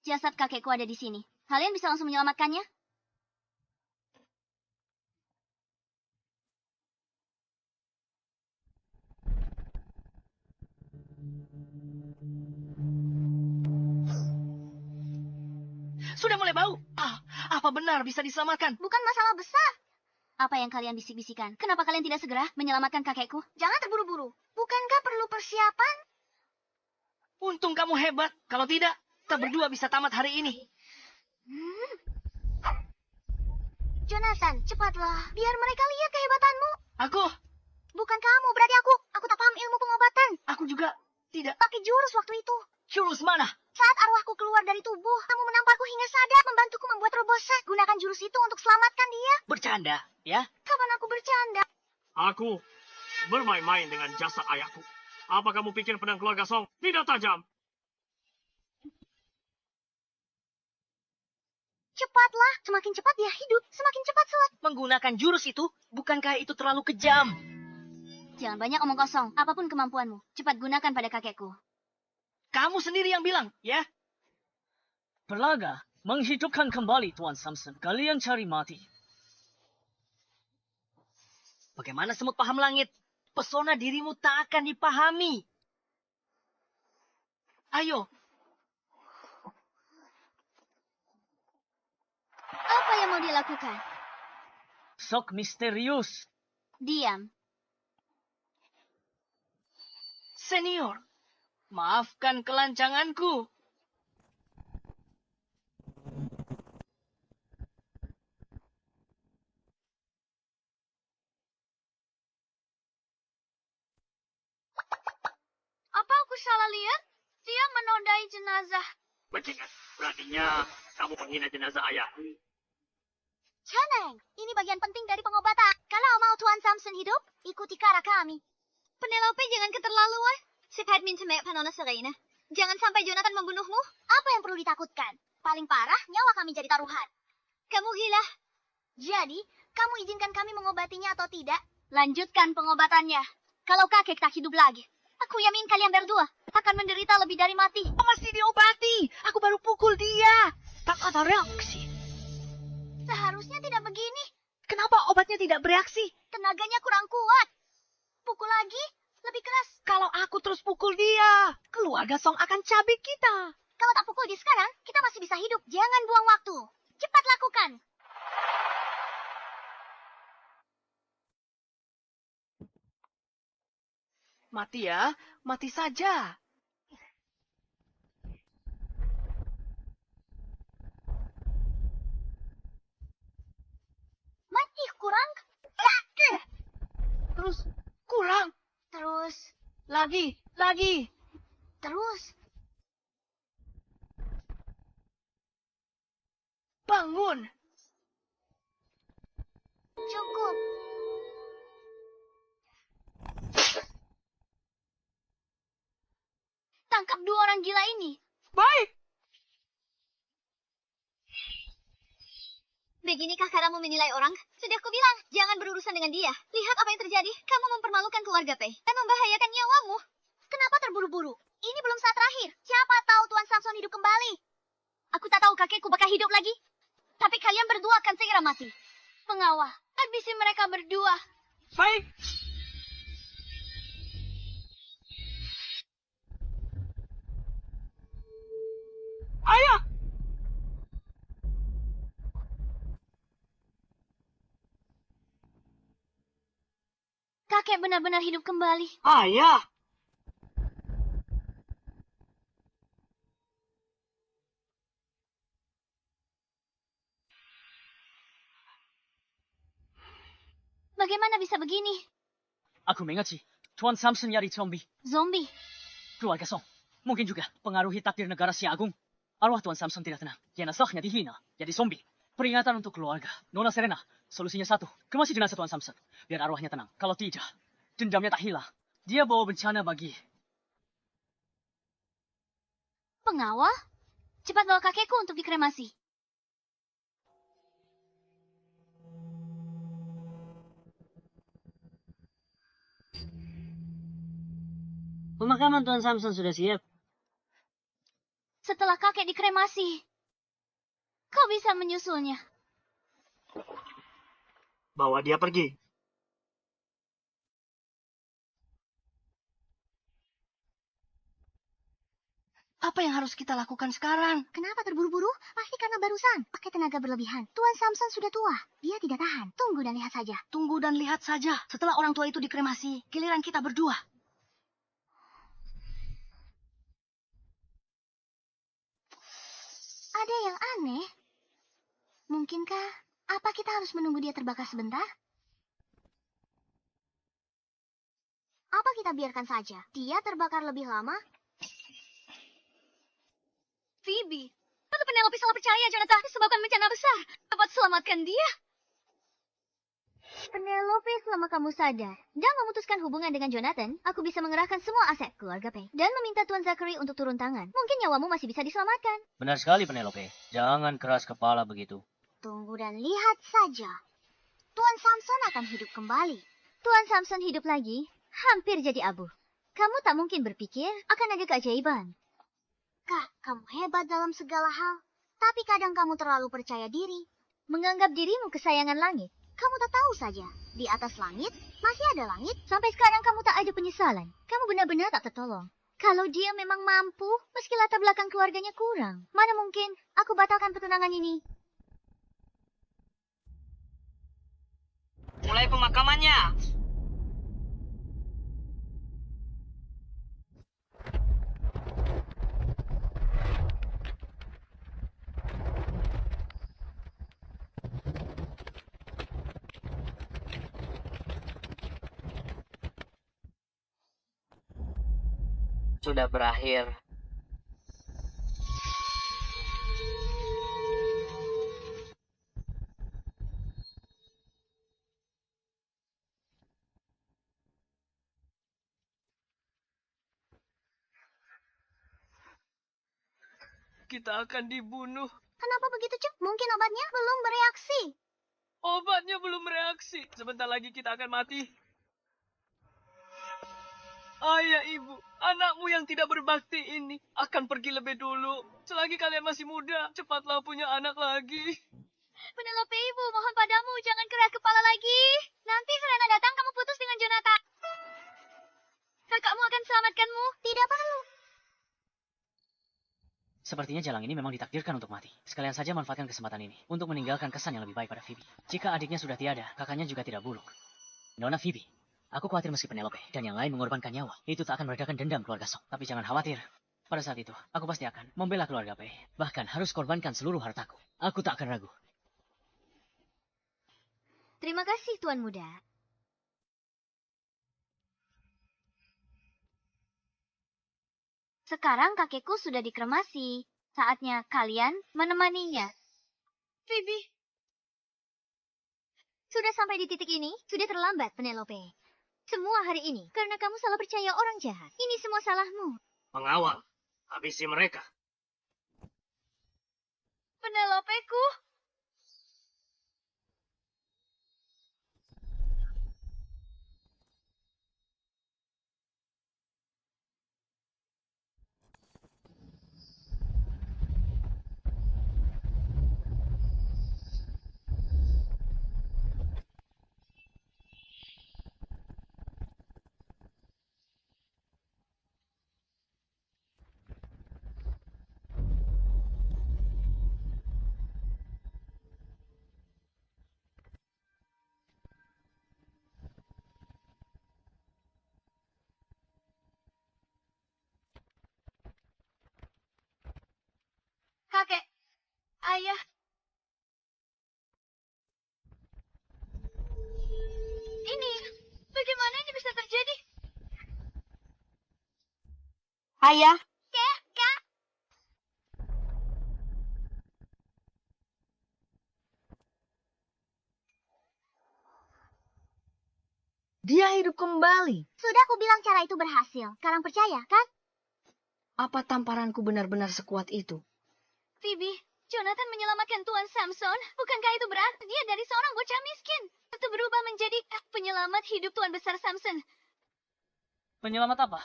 Jasad kakekku ada di sini. Kalian bisa langsung menyelamatkannya? Sudah mulai bau. Apa benar bisa diselamatkan? Bukan masalah besar. Apa yang kalian bisik-bisikan? Kenapa kalian tidak segera menyelamatkan kakekku? Jangan terburu-buru. Bukankah perlu persiapan? Untung kamu hebat. Kalau tidak, kita berdua bisa tamat hari ini. Jonathan, cepatlah. Biar mereka lihat kehebatanmu. Aku Bukan kamu, berarti aku. Aku tak paham ilmu pengobatan. Aku juga tidak. Pakai jurus waktu itu. Jurus mana? Saat arwahku keluar dari tubuh, kamu menamparku hingga sadar, membantuku membuat robosan. Gunakan jurus itu untuk selamatkan dia. Bercanda, ya? Kapan aku bercanda? Aku bermain-main dengan jasad ayahku. Apa kamu pikir pedang keluarga Song tidak tajam? Cepatlah. Semakin cepat dia hidup, semakin cepat selesai. Menggunakan jurus itu, bukankah itu terlalu kejam? Jangan banyak omong kosong. Apapun kemampuanmu, cepat gunakan pada kakekku. Kamu sendiri yang bilang, ya? Berlaga, menghidupkan kembali Tuan Samson. Kalian cari mati. Bagaimana semut paham langit? Pesona dirimu tak akan dipahami. Ayo, Apa yang mau dilakukan? sok misterius. Diam. Senior, maafkan kelancanganku. salah lihat? Dia menodai jenazah. Bajingan, beraninya kamu menghina jenazah ayah. Caneng, ini bagian penting dari pengobatan. Kalau mau Tuan Samson hidup, ikuti cara kami. Penelope, jangan keterlaluan. Cepat minta maaf, Nona Serena. Jangan sampai Jonathan membunuhmu. Apa yang perlu ditakutkan? Paling parah, nyawa kami jadi taruhan. Kamu gila. Jadi, kamu izinkan kami mengobatinya atau tidak? Lanjutkan pengobatannya. Kalau kakek tak hidup lagi, aku yakin kalian berdua akan menderita lebih dari mati. Masih diobati. Aku baru pukul dia. Tak ada reaksi. Seharusnya tidak begini. Kenapa obatnya tidak bereaksi? Tenaganya kurang kuat. Pukul lagi, lebih keras. Kalau aku terus pukul dia, keluarga Song akan cabik kita. Kalau tak pukul dia sekarang, kita masih bisa hidup. Jangan buang waktu. Cepat lakukan. Mati ya, mati saja. Mati kurang. Terus kurang. Terus. Lagi. Terus. Bangun. Cukup. Tangkap dua orang gila ini. Baik. Beginikah caramu menilai orang? Sudah kubilang, jangan berurusan dengan dia. Lihat apa yang terjadi. Kamu mempermalukan keluarga Pei dan membahayakan nyawamu. Kenapa terburu-buru? Ini belum saat terakhir. Siapa tahu Tuan Samson hidup kembali? Aku tak tahu kakekku bakal hidup lagi. Tapi kalian berdua akan segera mati. Pengawal, habisi mereka berdua. Baik. Ayah. Kakek benar-benar hidup kembali. Ayah. Bagaimana bisa begini? Aku mengerti. Tuan Samson nyari zombie. Zombie. Keluarga Song. Mungkin juga pengaruhi takdir negara si Agung. Arwah Tuan Samson tidak tenang. Jenazahnya dihina. Jadi zombie. Peringatan untuk keluarga. Nona Serena. Solusinya satu. Kemasi jenazah Tuan Samson. Biar arwahnya tenang. Kalau tidak, dendamnya tak hilang. Dia bawa bencana bagi... Pengawal? Cepat bawa kakekku untuk dikremasi. Pemakaman Tuan Samson sudah siap. Setelah kakek dikremasi, kau bisa menyusulnya. Bawa dia pergi. Apa yang harus kita lakukan sekarang? Kenapa terburu-buru? Pasti karena barusan pakai tenaga berlebihan. Tuan Samson sudah tua. Dia tidak tahan. Tunggu dan lihat saja. Tunggu dan lihat saja. Setelah orang tua itu dikremasi, giliran kita berdua. Ada yang aneh. Mungkinkah apa kita harus menunggu dia terbakar sebentar? Apa kita biarkan saja? Dia terbakar lebih lama? Phoebe, lalu Penelope salah percaya Jonathan disebabkan bencana besar. Dapat selamatkan dia. Penelope, selama kamu sadar dan memutuskan hubungan dengan Jonathan, aku bisa mengerahkan semua aset keluarga Pei dan meminta Tuan Zachary untuk turun tangan. Mungkin nyawamu masih bisa diselamatkan. Benar sekali, Penelope. Jangan keras kepala begitu. Tunggu dan lihat saja. Tuan Samson akan hidup kembali. Tuan Samson hidup lagi, hampir jadi abu. Kamu tak mungkin berpikir akan ada keajaiban. Kak, kamu hebat dalam segala hal. Tapi kadang kamu terlalu percaya diri. Menganggap dirimu kesayangan langit. Kamu tak tahu saja. Di atas langit, masih ada langit. Sampai sekarang kamu tak ada penyesalan. Kamu benar-benar tak tertolong. Kalau dia memang mampu, meski latar belakang keluarganya kurang. Mana mungkin aku batalkan pertunangan ini. Mulai pemakamannya. sudah berakhir. Kita akan dibunuh. Kenapa begitu cepat? Mungkin obatnya belum bereaksi. Obatnya belum bereaksi. Sebentar lagi kita akan mati. Ayah, ibu, anakmu yang tidak berbakti ini akan pergi lebih dulu. Selagi kalian masih muda, cepatlah punya anak lagi. Penelope ibu, mohon padamu, jangan keras kepala lagi. Nanti Serena datang, kamu putus dengan Jonathan. Kakakmu akan selamatkanmu. Tidak perlu. Sepertinya Jalang ini memang ditakdirkan untuk mati. Sekalian saja manfaatkan kesempatan ini untuk meninggalkan kesan yang lebih baik pada Phoebe. Jika adiknya sudah tiada, kakaknya juga tidak buruk. Nona Phoebe, aku khawatir meski Penelope dan yang lain mengorbankan nyawa, itu tak akan meredakan dendam keluarga Song. Tapi jangan khawatir. Pada saat itu, aku pasti akan membela keluarga Pei. Bahkan harus korbankan seluruh hartaku. Aku tak akan ragu. Terima kasih, Tuan Muda. Sekarang kakekku sudah dikremasi. Saatnya kalian menemaninya. Phoebe. Sudah sampai di titik ini, sudah terlambat, Penelope. Semua hari ini, karena kamu salah percaya orang jahat. Ini semua salahmu. Pengawal, habisi mereka. Penelope-ku. Kakek, ayah. Ini, bagaimana ini bisa terjadi? Ayah, Kak. dia hidup kembali. Sudah aku bilang cara itu berhasil. Sekarang percaya, kan? Apa tamparanku benar-benar sekuat itu? Phoebe, Jonathan menyelamatkan Tuan Samson. Bukankah itu berarti dia dari seorang bocah miskin? Itu berubah menjadi penyelamat hidup Tuan Besar Samson. Penyelamat apa?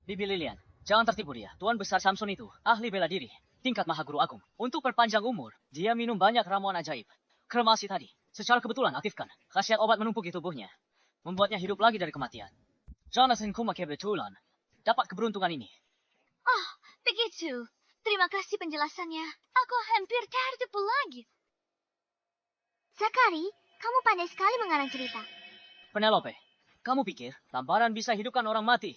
Bibi Lilian, jangan tertipu dia. Tuan Besar Samson itu ahli bela diri, tingkat Mahaguru Agung. Untuk perpanjang umur, dia minum banyak ramuan ajaib. Kremasi tadi, secara kebetulan aktifkan. Khasiat obat menumpuk di tubuhnya, membuatnya hidup lagi dari kematian. Jonathan Kuma kebetulan dapat keberuntungan ini. Oh, begitu. Terima kasih penjelasannya. Aku hampir tertipu lagi. Zakari, kamu pandai sekali mengarang cerita. Penelope, kamu pikir tamparan bisa hidupkan orang mati?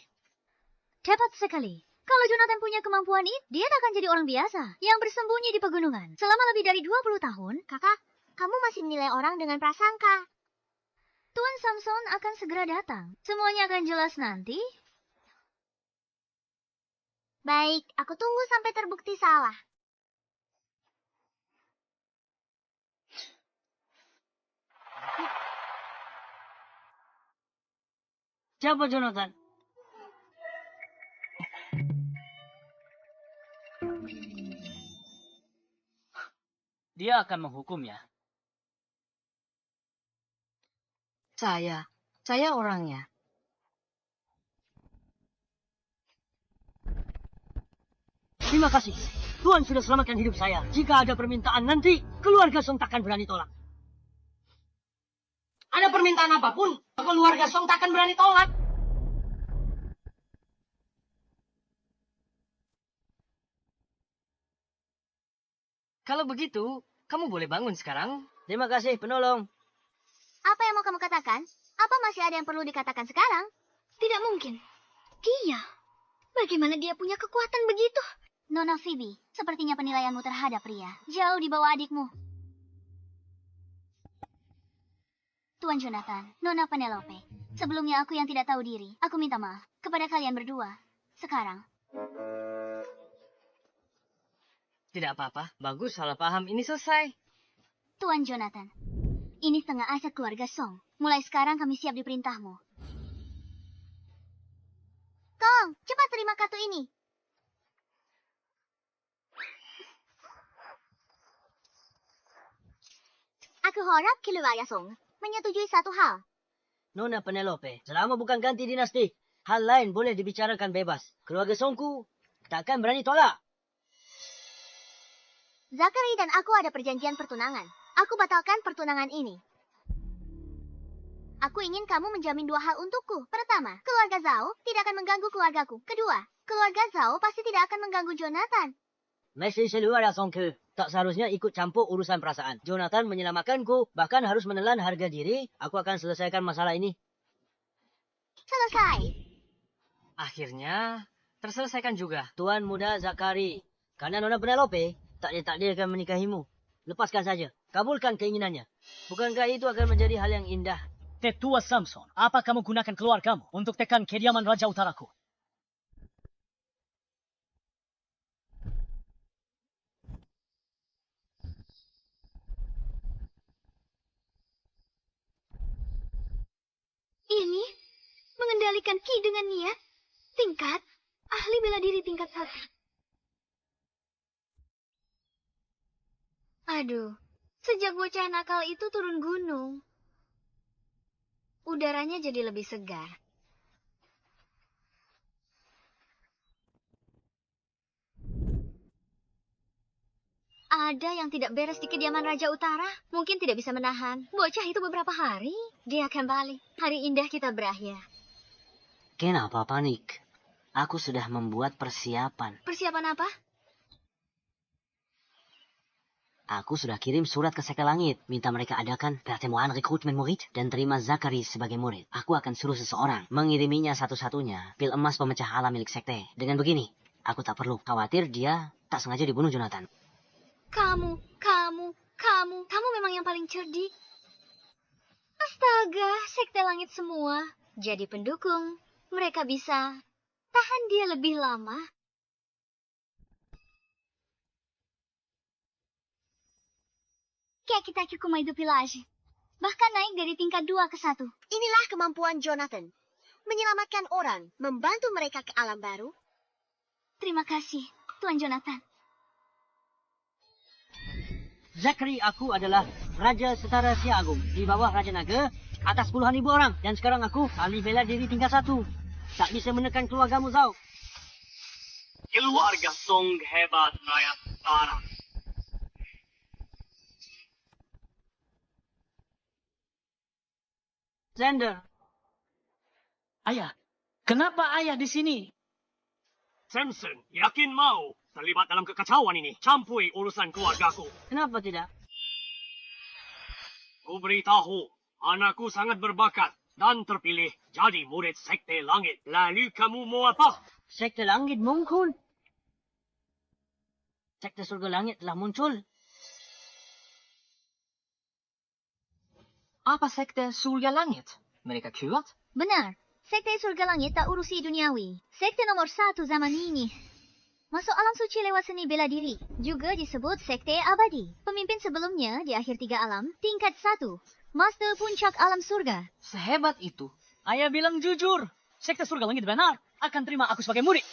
Tepat sekali. Kalau Jonathan punya kemampuan ini, dia tak akan jadi orang biasa yang bersembunyi di pegunungan. Selama lebih dari 20 tahun, kakak, kamu masih menilai orang dengan prasangka. Tuan Samson akan segera datang. Semuanya akan jelas nanti. Baik, aku tunggu sampai terbukti salah. Siapa Jonathan? Dia akan menghukumnya. Saya orangnya. Terima kasih. Tuhan sudah selamatkan hidup saya. Jika ada permintaan nanti, keluarga Song takkan berani tolak. Ada permintaan apapun, keluarga Song takkan berani tolak. Kalau begitu, kamu boleh bangun sekarang. Terima kasih, penolong. Apa yang mau kamu katakan? Apa masih ada yang perlu dikatakan sekarang? Tidak mungkin. Dia. Bagaimana dia punya kekuatan begitu? Nona Phoebe, sepertinya penilaianmu terhadap pria jauh di bawah adikmu. Tuan Jonathan, Nona Penelope. Sebelumnya aku yang tidak tahu diri. Aku minta maaf kepada kalian berdua. sekarang. Tidak apa-apa. Bagus, salah paham. Ini selesai. Tuan Jonathan, ini setengah aset keluarga Song. Mulai sekarang kami siap diperintahmu. Tolong, cepat terima kartu ini. Aku harap keluarga Song menyetujui satu hal. Nona Penelope, selama bukan ganti dinasti, hal lain boleh dibicarakan bebas. Keluarga Songku takkan berani tolak. Zachary dan aku ada perjanjian pertunangan. Aku batalkan pertunangan ini. Aku ingin kamu menjamin dua hal untukku. Pertama, keluarga Zhao tidak akan mengganggu keluargaku. Kedua, keluarga Zhao pasti tidak akan mengganggu Jonathan. Masih keluarga Songke tak seharusnya ikut campur urusan perasaan. Jonathan menyelamatkanku, bahkan harus menelan harga diri. Aku akan selesaikan masalah ini. Selesai. Akhirnya, terselesaikan juga. Tuan muda Zachary, karena Nona Penelope tak ditakdirkan menikahimu. Lepaskan saja, kabulkan keinginannya. Bukankah itu akan menjadi hal yang indah? Tetua Samson, apa kamu gunakan keluargamu untuk tekan kediaman Raja Utaraku? Ini mengendalikan ki dengan niat. Tingkat ahli bela diri tingkat 1. Aduh, sejak bocah nakal itu turun gunung, udaranya jadi lebih segar. Ada yang tidak beres di kediaman Raja Utara. Mungkin tidak bisa menahan. Bocah itu beberapa hari, dia kembali. Hari indah kita berakhir. Kenapa panik? Aku sudah membuat persiapan. Persiapan apa? Aku sudah kirim surat ke Sekte Langit. Minta mereka adakan pertemuan rekrutmen murid dan terima Zachary sebagai murid. Aku akan suruh seseorang mengiriminya satu-satunya pil emas pemecah alam milik Sekte. Dengan begini, aku tak perlu khawatir dia tak sengaja dibunuh Jonathan. Kamu memang yang paling cerdik. Astaga, Sekte Langit semua jadi pendukung. Mereka bisa tahan dia lebih lama. Kayak kita cukup hidup village. Bahkan naik dari tingkat 2 ke 1. Inilah kemampuan Jonathan. Menyelamatkan orang, membantu mereka ke alam baru. Terima kasih, Tuan Jonathan. Zachary, aku adalah Raja Setara Sia Agung. Di bawah Raja Naga, atas puluhan ribu orang. Dan sekarang aku ahli bela diri tingkat 1. Tak bisa menekan keluargamu, Zhao. Keluarga Song hebat, rakyat utara. Xander, Ayah, kenapa ayah di sini? Samson, yakin mau terlibat dalam kekacauan ini? Campuri urusan keluargaku. kenapa tidak? Ku beritahu, anakku sangat berbakat dan terpilih jadi murid Sekte Langit. Lalu kamu mau apa? Sekte Langit muncul. Sekte Surga Langit telah muncul. Apa sekte Surya Langit? Mereka kuat? Benar, Sekte Surga Langit tak urusi duniawi. Sekte nomor 1 zaman ini. Masuk alam suci lewat seni bela diri. Juga disebut Sekte Abadi. Pemimpin sebelumnya di akhir 3 alam, tingkat 1. Master Puncak Alam Surga. Sehebat itu. Ayah bilang jujur. Sekte Surga Langit benar akan terima aku sebagai murid.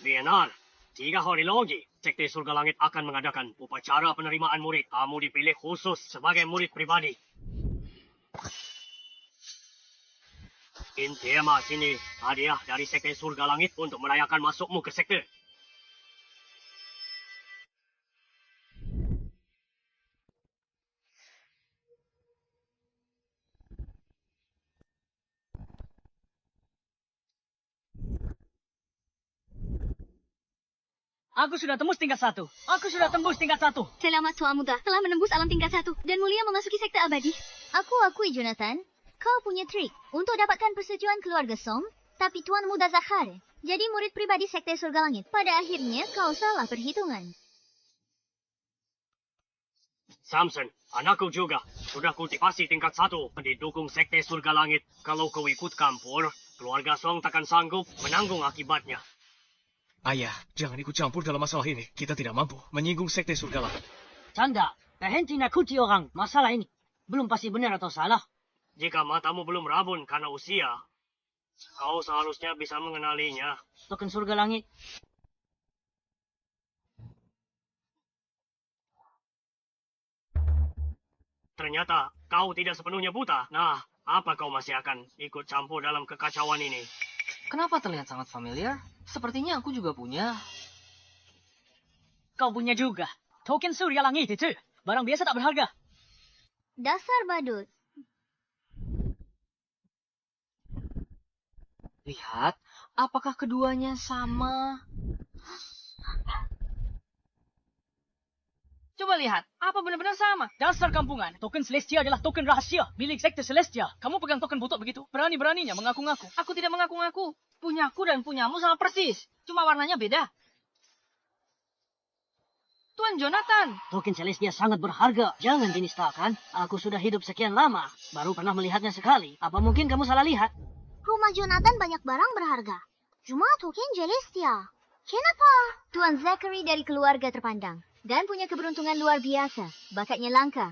Benar. 3 hari lagi, Sekte Surga Langit akan mengadakan upacara penerimaan murid. Kamu dipilih khusus sebagai murid pribadi. Intema sini hadiah dari Sekte Surga Langit untuk merayakan masukmu ke sekte. Aku sudah tembus tingkat 1. Aku sudah tembus tingkat 1. Selamat Tuan Muda telah menembus alam tingkat 1 dan mulia memasuki Sekte Abadi. Aku akui, Jonathan. Kau punya trik untuk dapatkan persetujuan keluarga Song, tapi Tuan Muda Zachary jadi murid pribadi Sekte Surga Langit. Pada akhirnya kau salah perhitungan. Samson, anakku juga sudah kultivasi tingkat 1 didukung Sekte Surga Langit. Kalau kau ikut campur, keluarga Song takkan sanggup menanggung akibatnya. Ayah, jangan ikut campur dalam masalah ini. Kita tidak mampu menyinggung sekte surga langit. Canda, berhenti nakuti orang. Masalah ini belum pasti benar atau salah. Jika matamu belum rabun karena usia, kau seharusnya bisa mengenalinya. Token surga langit. Ternyata kau tidak sepenuhnya buta. Nah, apa kau masih akan ikut campur dalam kekacauan ini? Kenapa terlihat sangat familiar? Sepertinya aku juga punya. Kau punya juga. Token surya langit itu. Barang biasa tak berharga. Dasar badut. Lihat, apakah keduanya sama? Coba lihat, apa benar-benar sama? Dasar kampungan. Token Celestia adalah token rahasia milik sekte Celestia. Kamu pegang token botok begitu. Berani-beraninya mengaku-ngaku. Aku tidak mengaku-ngaku. Punyaku dan punyamu sama persis. Cuma warnanya beda. Tuan Jonathan. Token Celestia sangat berharga. Jangan dinistakan. Aku sudah hidup sekian lama. Baru pernah melihatnya sekali. Apa mungkin kamu salah lihat? Rumah Jonathan banyak barang berharga. Cuma token Celestia. Kenapa? Tuan Zachary dari keluarga terpandang. Dan punya keberuntungan luar biasa. Bakatnya langka.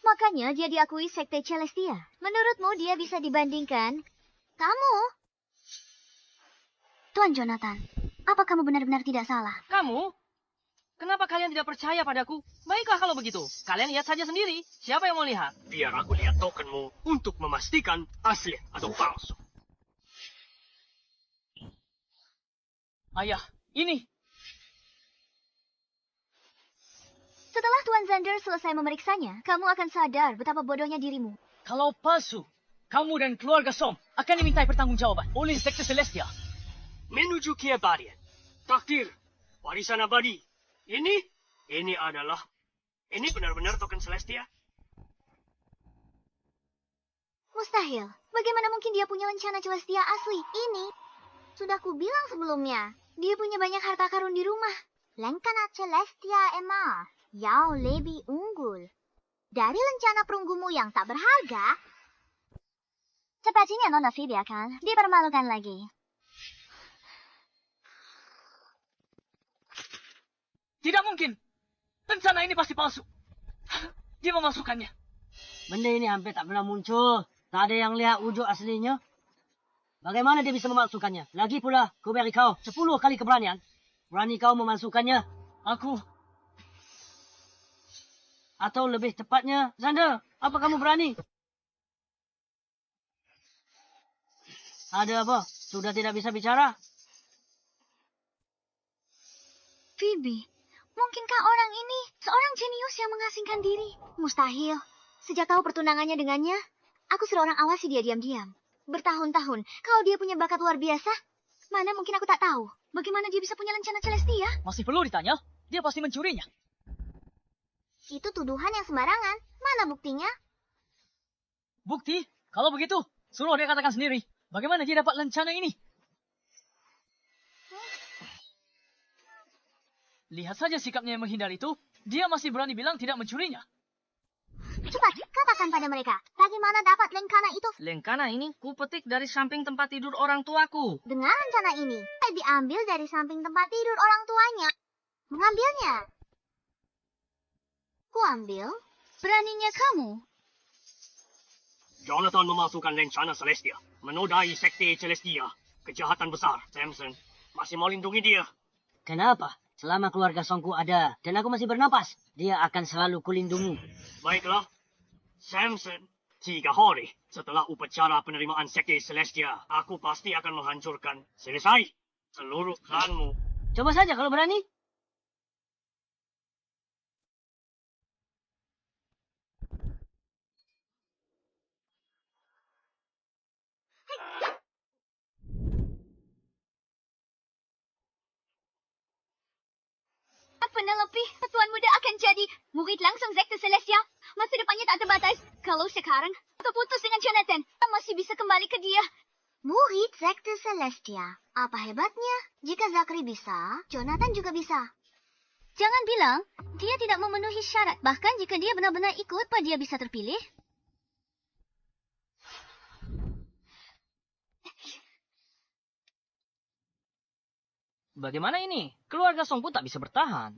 Makanya dia diakui sekte Celestia. Menurutmu dia bisa dibandingkan? Kamu? Tuan Jonathan, apa kamu benar-benar tidak salah? Kamu? Kenapa kalian tidak percaya padaku? Baiklah kalau begitu. Kalian lihat saja sendiri. Siapa yang mau lihat? Biar aku lihat tokenmu untuk memastikan asli atau palsu. Ayah, ini. Setelah Tuan Xander selesai memeriksanya, kamu akan sadar betapa bodohnya dirimu. Kalau palsu, kamu dan keluarga Som akan dimintai pertanggungjawaban oleh sekte Celestia. Menuju keabadian. Takdir. Warisan abadi. Ini benar-benar token Celestia? Mustahil. Bagaimana mungkin dia punya lencana Celestia asli? Ini. Sudah kubilang sebelumnya. Dia punya banyak harta karun di rumah. Lencana Celestia Emma. Jauh lebih unggul. Dari lencana perunggumu yang tak berharga. Sepertinya Nona Phoebe akan dipermalukan lagi. Tidak mungkin. Rencana ini pasti palsu. Dia memasukkannya. Benda ini hampir tak pernah muncul. Tak ada yang lihat wujud aslinya. Bagaimana dia bisa memasukkannya? Lagi pula, ku beri kau 10 kali keberanian. Berani kau memasukkannya? Aku. Atau lebih tepatnya, Xander, apa kamu berani? Ada apa? Sudah tidak bisa bicara? Phoebe, mungkinkah orang ini seorang jenius yang mengasingkan diri? Mustahil. Sejak tahu pertunangannya dengannya, aku seorang awasi dia diam-diam. Bertahun-tahun, kalau dia punya bakat luar biasa, mana mungkin aku tak tahu. Bagaimana dia bisa punya lencana Celestia? Masih perlu ditanya? Dia pasti mencurinya. Itu tuduhan yang sembarangan. Mana buktinya? Bukti? Kalau begitu, suruh dia katakan sendiri. Bagaimana dia dapat lencana ini? Lihat saja sikapnya yang menghindar itu. Dia masih berani bilang tidak mencurinya. Cepat, katakan pada mereka. Bagaimana dapat lencana itu? Lencana ini ku petik dari samping tempat tidur orang tuaku. Dengan lencana ini, saya diambil dari samping tempat tidur orang tuanya. Mengambilnya. Ku ambil. Beraninya kamu. Jonathan memasukkan lencana Celestia. Menodai sekte Celestia. Kejahatan besar, Samson. Masih mau lindungi dia. Kenapa? Selama keluarga Songku ada dan aku masih bernapas, dia akan selalu kulindungi. Baiklah. Samson, 3 hari setelah upacara penerimaan sekte Celestia, aku pasti akan menghancurkan selesai seluruh klanmu. Coba saja kalau berani. Penelope, Tuan Muda akan jadi murid langsung sekte Celestia. Masa depannya tak terbatas. Kalau sekarang, atau putus dengan Jonathan, kita masih bisa kembali ke dia. Murid sekte Celestia. Apa hebatnya? Jika Zachary bisa, Jonathan juga bisa. Jangan bilang, dia tidak memenuhi syarat. Bahkan jika dia benar-benar ikut, apa dia bisa terpilih? Bagaimana ini? Keluarga Song pun tak bisa bertahan.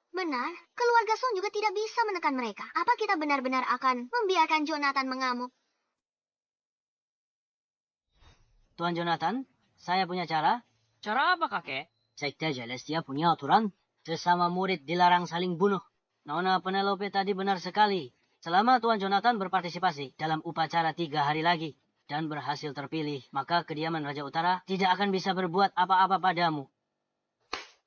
Benar, keluarga Song juga tidak bisa menekan mereka. Apa kita benar-benar akan membiarkan Jonathan mengamuk? Tuan Jonathan, saya punya cara. Cara apa, kakek? Sekte Celestia punya aturan. Sesama murid dilarang saling bunuh. Nona Penelope tadi benar sekali. Selama Tuan Jonathan berpartisipasi dalam upacara 3 hari lagi dan berhasil terpilih, maka kediaman Raja Utara tidak akan bisa berbuat apa-apa padamu.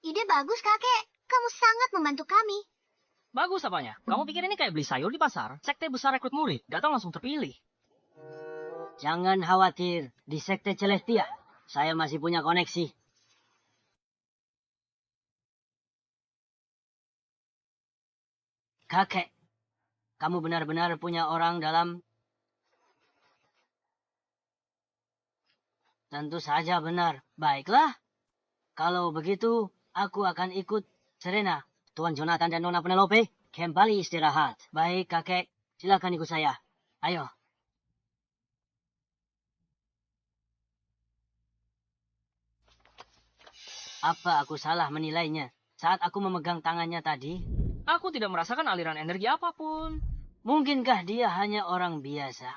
Ide bagus, kakek. Kamu sangat membantu kami. Bagus apanya? Kamu pikir ini kayak beli sayur di pasar? Sekte besar rekrut murid, datang langsung terpilih. Jangan khawatir, di Sekte Celestia, saya masih punya koneksi. Kakek, kamu benar-benar punya orang dalam... Tentu saja benar. Baiklah, kalau begitu, aku akan ikut Serena, Tuan Jonathan dan Nona Penelope. Kembali istirahat. Baik, kakek, silakan ikut saya. Ayo. Apa aku salah menilainya saat aku memegang tangannya tadi? Aku tidak merasakan aliran energi apapun. Mungkinkah dia hanya orang biasa?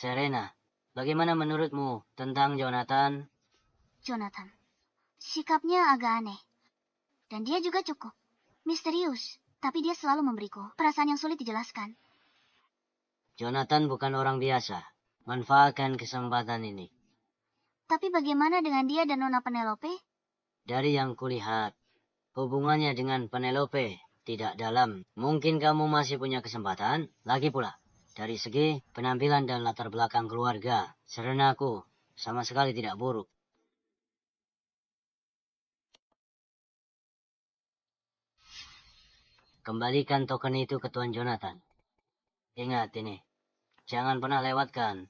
Serena, bagaimana menurutmu tentang Jonathan? Jonathan, sikapnya agak aneh. Dan dia juga cukup misterius. Tapi dia selalu memberiku perasaan yang sulit dijelaskan. Jonathan bukan orang biasa. Manfaatkan kesempatan ini. Tapi bagaimana dengan dia dan Nona Penelope? Dari yang kulihat, hubungannya dengan Penelope tidak dalam. Mungkin kamu masih punya kesempatan. Lagi pula, dari segi penampilan dan latar belakang keluarga, Serenaku sama sekali tidak buruk. Kembalikan token itu ke Tuan Jonathan. Ingat ini, jangan pernah lewatkan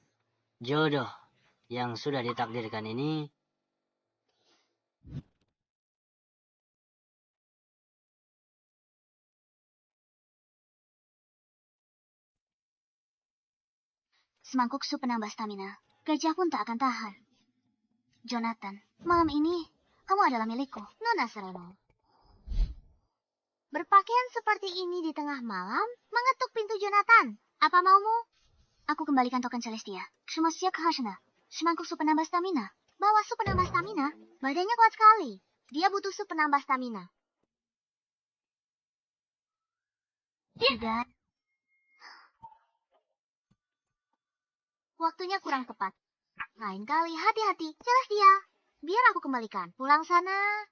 jodoh yang sudah ditakdirkan ini. Semangkuk sup penambah stamina. Gajah pun tak akan tahan. Jonathan, malam ini kamu adalah milikku, Nona Serena. Berpakaian seperti ini di tengah malam, mengetuk pintu Jonathan. Apa maumu? Aku kembalikan token Celestia. Shumasya Kahasana. Semangkuk sup penambah stamina. Bawa sup penambah stamina. Badannya kuat sekali. Dia butuh sup penambah stamina. Tidak. Waktunya kurang tepat. Lain kali hati-hati. Celestia. Biar aku kembalikan. Pulang sana.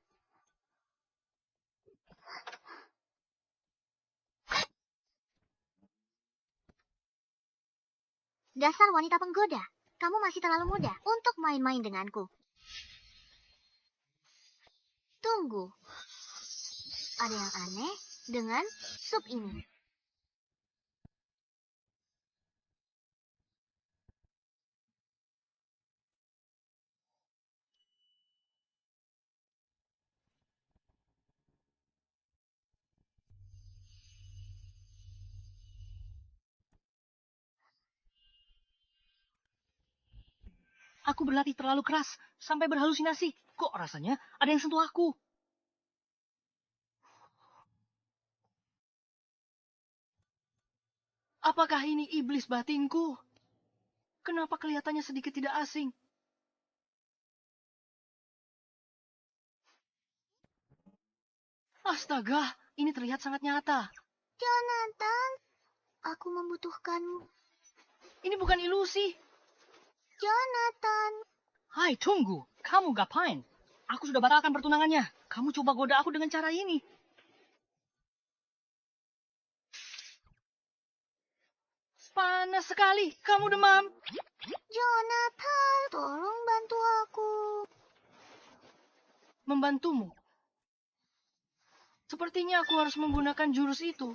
Dasar wanita penggoda. Kamu masih terlalu muda untuk main-main denganku. Tunggu. Ada yang aneh dengan sup ini. Aku berlatih terlalu keras, sampai berhalusinasi. Kok rasanya ada yang sentuh aku? Apakah ini iblis batinku? Kenapa kelihatannya sedikit tidak asing? Astaga, ini terlihat sangat nyata. Jonathan, aku membutuhkanmu. Ini bukan ilusi. Jonathan. Hai, tunggu. Kamu ngapain? Aku sudah batalkan pertunangannya. Kamu coba goda aku dengan cara ini. Panas sekali. Kamu demam. Jonathan, tolong bantu aku. Membantumu. Sepertinya aku harus menggunakan jurus itu.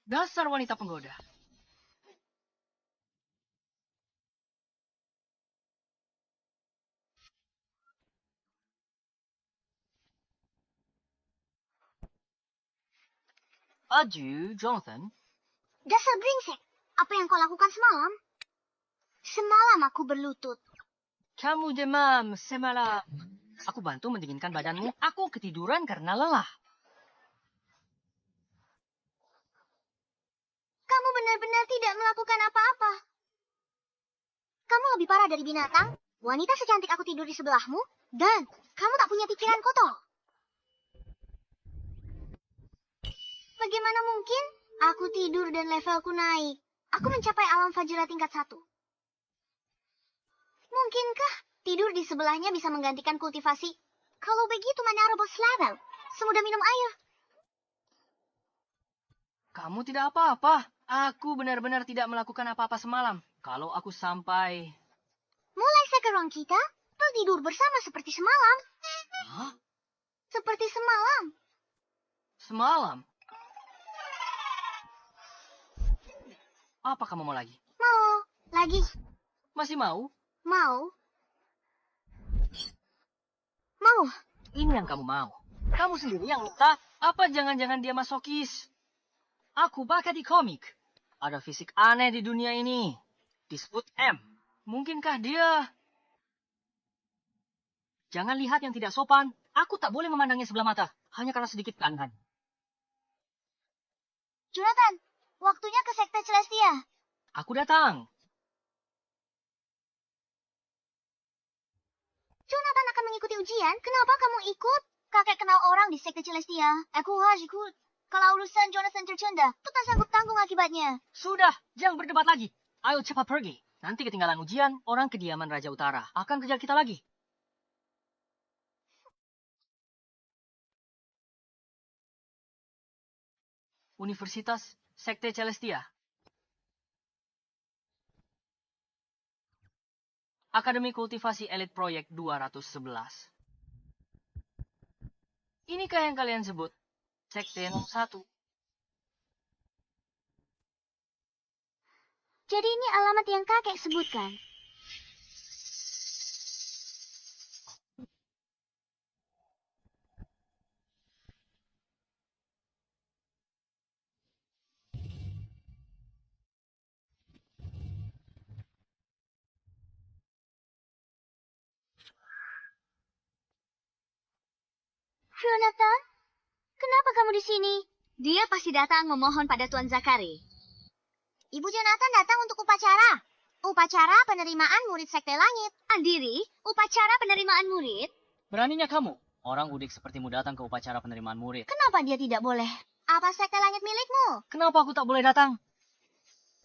Dasar wanita penggoda. Adieu, Jonathan. Dasar brengsek. Apa yang kau lakukan semalam? Semalam aku berlutut. Kamu demam semalam. Aku bantu mendinginkan badanmu. Aku ketiduran karena lelah. Kamu benar-benar tidak melakukan apa-apa. Kamu lebih parah dari binatang. Wanita secantik aku tidur di sebelahmu. Dan kamu tak punya pikiran kotor. Bagaimana mungkin? Aku tidur dan levelku naik. Aku mencapai alam Fajra tingkat 1. Mungkinkah tidur di sebelahnya bisa menggantikan kultivasi? Kalau begitu mana robot level? Semudah minum air. Kamu tidak apa-apa. Aku benar-benar tidak melakukan apa-apa semalam. Kalau aku sampai... Mulai sekarang kita tidur bersama seperti semalam. Hah? Seperti semalam. Semalam? Apa kamu mau lagi? Mau. Lagi. Masih mau? Mau. Mau. Ini yang kamu mau. Kamu sendiri yang minta. Apa jangan-jangan dia masokis? Aku bakat di komik. Ada fisik aneh di dunia ini. Disebut M. Mungkinkah dia... Jangan lihat yang tidak sopan. Aku tak boleh memandangnya sebelah mata. Hanya karena sedikit keanehan. Jonathan, waktunya ke Sekte Celestia. Aku datang. Jonathan akan mengikuti ujian. Kenapa kamu ikut? Kakek kenal orang di Sekte Celestia. Aku harus ikut. Kalau urusan Jonathan tercunda, aku tak sanggup tanggung akibatnya. Sudah, jangan berdebat lagi. Ayo cepat pergi. Nanti ketinggalan ujian, orang kediaman Raja Utara akan kejar kita lagi. Universitas Sekte Celestia. Akademi Kultivasi Elit Proyek 211. Inikah yang kalian sebut Sekte 1? Jadi ini alamat yang kakek sebutkan. Jonathan, kenapa kamu di sini? Dia pasti datang memohon pada Tuan Zakari. Ibu Jonathan datang untuk upacara. Upacara penerimaan murid Sekte Langit. Andiri, upacara penerimaan murid. Beraninya kamu, orang udik sepertimu datang ke upacara penerimaan murid. Kenapa dia tidak boleh? Apa Sekte Langit milikmu? Kenapa aku tak boleh datang?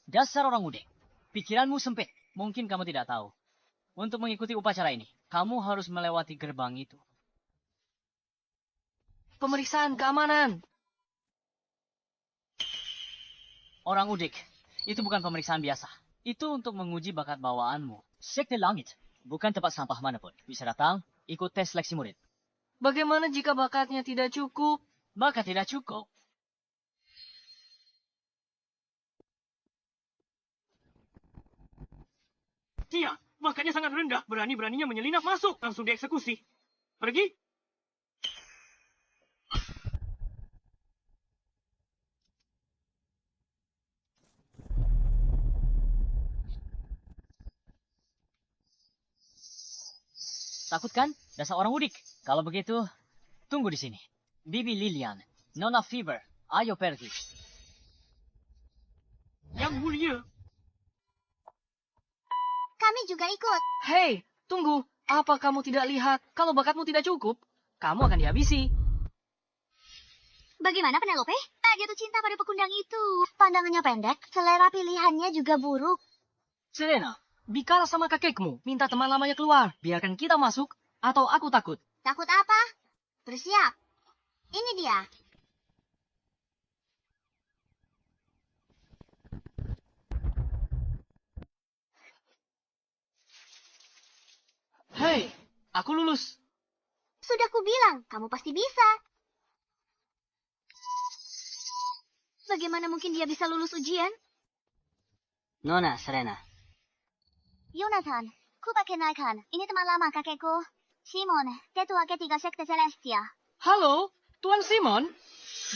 Dasar orang udik. Pikiranmu sempit. Mungkin kamu tidak tahu. Untuk mengikuti upacara ini, kamu harus melewati gerbang itu. Pemeriksaan keamanan. Orang udik, itu bukan pemeriksaan biasa. Itu untuk menguji bakat bawaanmu. Sekte Langit, bukan tempat sampah manapun. Bisa datang, ikut tes seleksi murid. Bagaimana jika bakatnya tidak cukup? Bakat tidak cukup. Dia, makanya sangat rendah. Berani-beraninya menyelinap masuk. Langsung dieksekusi. Pergi. Takut kan? Dasar orang udik. Kalau begitu, tunggu di sini. Bibi Lilian, Nona Fever, ayo pergi. Yang mulia. Kami juga ikut. Hei, tunggu. Apa kamu tidak lihat? Kalau bakatmu tidak cukup, kamu akan dihabisi. Bagaimana Penelope? Tak jatuh cinta pada pekundang itu. Pandangannya pendek, selera pilihannya juga buruk. Serena, bicara sama kakekmu. Minta teman lamanya keluar. Biarkan kita masuk, atau aku takut. Takut apa? Bersiap. Ini dia. Hei, aku lulus. Sudah kubilang, kamu pasti bisa. Bagaimana mungkin dia bisa lulus ujian? Nona Serena. Yonatan, ku perkenalkan. Ini teman lama kakekku. Simon, tetua ketiga sekte Celestia. Halo, Tuan Simon.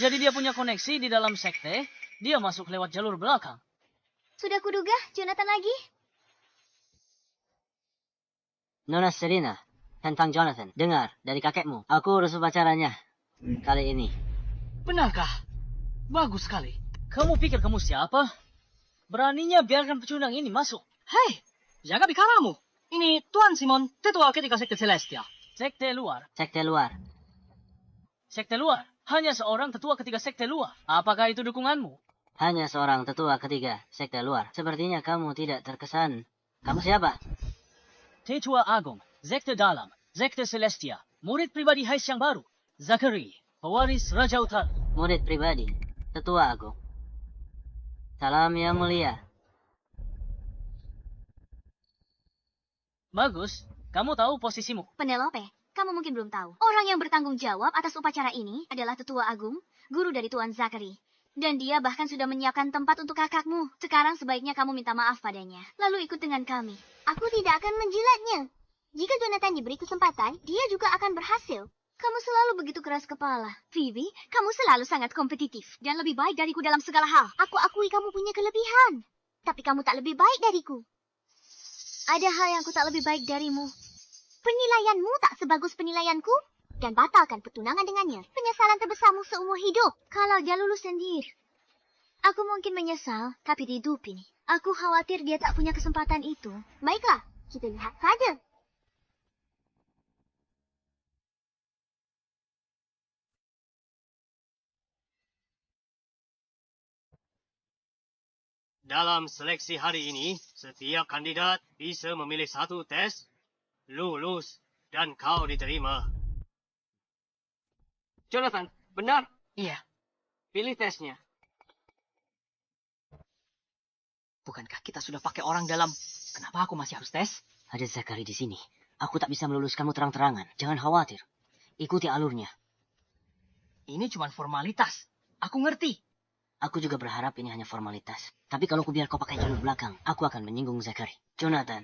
Jadi dia punya koneksi di dalam sekte, dia masuk lewat jalur belakang. Sudah kuduga, Jonathan lagi? Nona Serena, tentang Jonathan. Dengar, dari kakekmu. Aku urus upacaranya kali ini. Benarkah? Bagus sekali. Kamu pikir kamu siapa? Beraninya biarkan pecundang ini masuk. Hei, jaga bicaramu. Ini Tuan Simon, tetua ketiga sekte Celestia. Sekte luar. Sekte luar. Sekte luar. Hanya seorang tetua ketiga sekte luar. Apakah itu dukunganmu? Hanya seorang tetua ketiga sekte luar. Sepertinya kamu tidak terkesan. Kamu siapa? Tetua Agung, sekte dalam, sekte Celestia. Murid pribadi Hais yang baru. Zachary, pewaris Raja Utara. Murid pribadi. Tetua Agung. Salam yang mulia. Bagus, kamu tahu posisimu. Penelope, kamu mungkin belum tahu. Orang yang bertanggung jawab atas upacara ini adalah Tetua Agung, guru dari Tuan Zachary. Dan dia bahkan sudah menyiapkan tempat untuk kakakmu. Sekarang sebaiknya kamu minta maaf padanya. Lalu ikut dengan kami. Aku tidak akan menjilatnya. Jika Jonathan diberi kesempatan, dia juga akan berhasil. Kamu selalu begitu keras kepala. Phoebe, kamu selalu sangat kompetitif. Dan lebih baik dariku dalam segala hal. Aku akui kamu punya kelebihan. Tapi kamu tak lebih baik dariku. Ada hal yang aku tak lebih baik darimu. Penilaianmu tak sebagus penilaianku. Dan batalkan pertunangan dengannya. Penyesalan terbesarmu seumur hidup. Kalau dia lulus sendiri. Aku mungkin menyesal, tapi di hidup ini. Aku khawatir dia tak punya kesempatan itu. Baiklah, kita lihat saja. Dalam seleksi hari ini, setiap kandidat bisa memilih satu tes, lulus, dan kau diterima. Jonathan, benar. Iya, Pilih tesnya. bukankah kita sudah pakai orang dalam? Kenapa aku masih harus tes? Ada Zachary di sini. Aku tak bisa meluluskanmu terang-terangan. Jangan khawatir. Ikuti alurnya. Ini cuma formalitas. Aku ngerti. Aku juga berharap ini hanya formalitas. Tapi kalau ku biar kau pakai jalur belakang, aku akan menyinggung Zachary. Jonathan,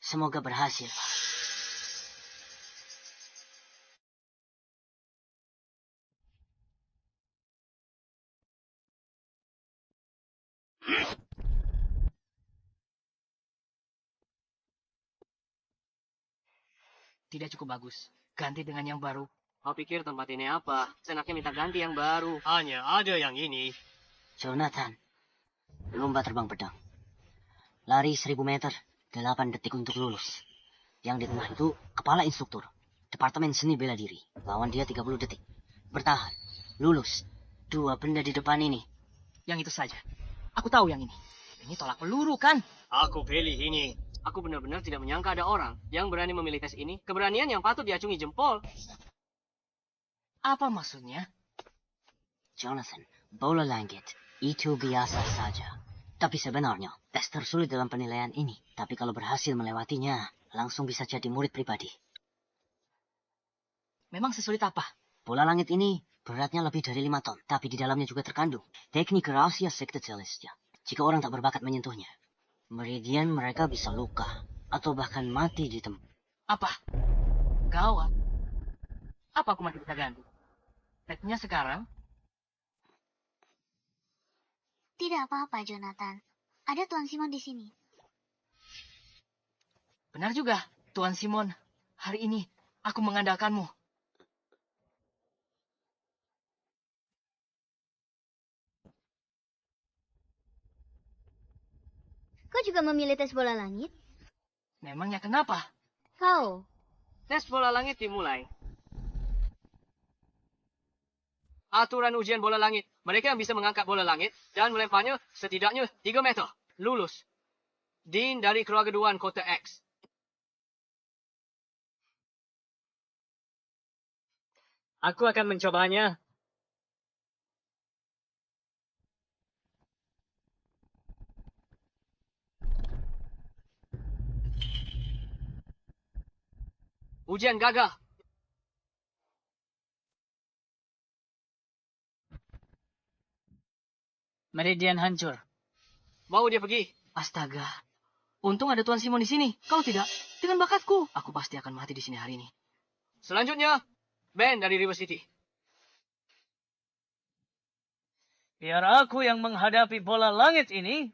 semoga berhasil. Tidak cukup bagus. Ganti dengan yang baru. Kau pikir tempat ini apa? Senaknya minta ganti yang baru. Hanya ada yang ini. Jonathan, lomba terbang pedang. Lari 1000 meter, 8 detik untuk lulus. Yang di tengah itu kepala instruktur. Departemen Seni Bela Diri. Lawan dia 30 detik. Bertahan. Lulus. 2 benda di depan ini. Yang itu saja. Aku tahu yang ini. Ini tolak peluru kan? Aku pilih ini. Aku benar-benar tidak menyangka ada orang yang berani memilih tes ini. Keberanian yang patut diacungi jempol. Apa maksudnya? Jonathan, bola langit. Itu biasa saja. Tapi sebenarnya, tes tersulit dalam penilaian ini. Tapi kalau berhasil melewatinya, langsung bisa jadi murid pribadi. Memang sesulit apa? Bola langit ini beratnya lebih dari 5 ton. Tapi di dalamnya juga terkandung teknik rahasia sekte Celestia. Jika orang tak berbakat menyentuhnya, meridian mereka bisa luka. Atau bahkan mati di tempat. Apa? Gawat. Apa aku masih bisa ganti? Tesnya sekarang? Tidak apa-apa, Jonathan. Ada Tuan Simon di sini. Benar juga, Tuan Simon. Hari ini aku mengandalkanmu. Kau juga memilih tes bola langit? Memangnya kenapa? Kau Tes bola langit dimulai. Aturan ujian bola langit. Mereka yang bisa mengangkat bola langit dan melemparnya setidaknya 3 meter. Lulus. Dean dari keluarga Duan Kota X. Aku akan mencobanya. Ujian gagal. Meridian hancur. Mau dia pergi. Astaga. Untung ada Tuan Simon di sini. Kalau tidak, dengan bakatku, aku pasti akan mati di sini hari ini. Selanjutnya, Ben dari River City. Biar aku yang menghadapi bola langit ini.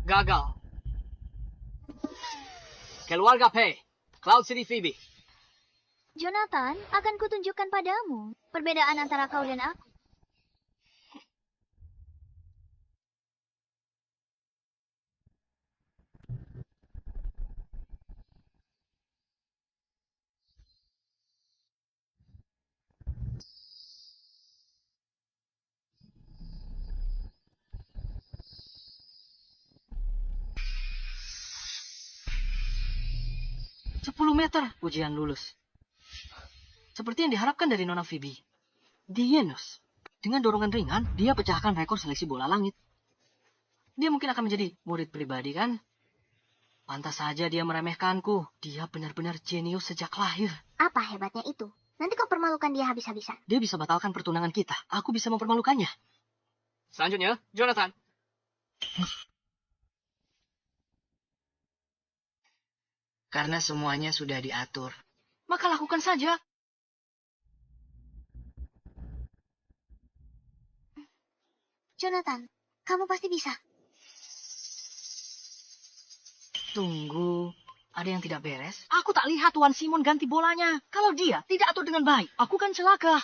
Gagal. Keluarga P. Cloud City Phoebe. Jonathan, akan kutunjukkan padamu perbedaan antara kau dan aku. Sepuluh meter ujian lulus. Seperti yang diharapkan dari Nona Phoebe. Dienus. Dengan dorongan ringan, dia pecahkan rekor seleksi bola langit. Dia mungkin akan menjadi murid pribadi, kan? Pantas saja dia meremehkanku. Dia benar-benar jenius sejak lahir. Apa hebatnya itu? Nanti kau permalukan dia habis-habisan. Dia bisa batalkan pertunangan kita. Aku bisa mempermalukannya. Selanjutnya, Jonathan. Karena semuanya sudah diatur. Maka lakukan saja. Jonathan, kamu pasti bisa. Tunggu. Ada yang tidak beres? Aku tak lihat Tuan Simon ganti bolanya. Kalau dia tidak atur dengan baik, aku kan celaka.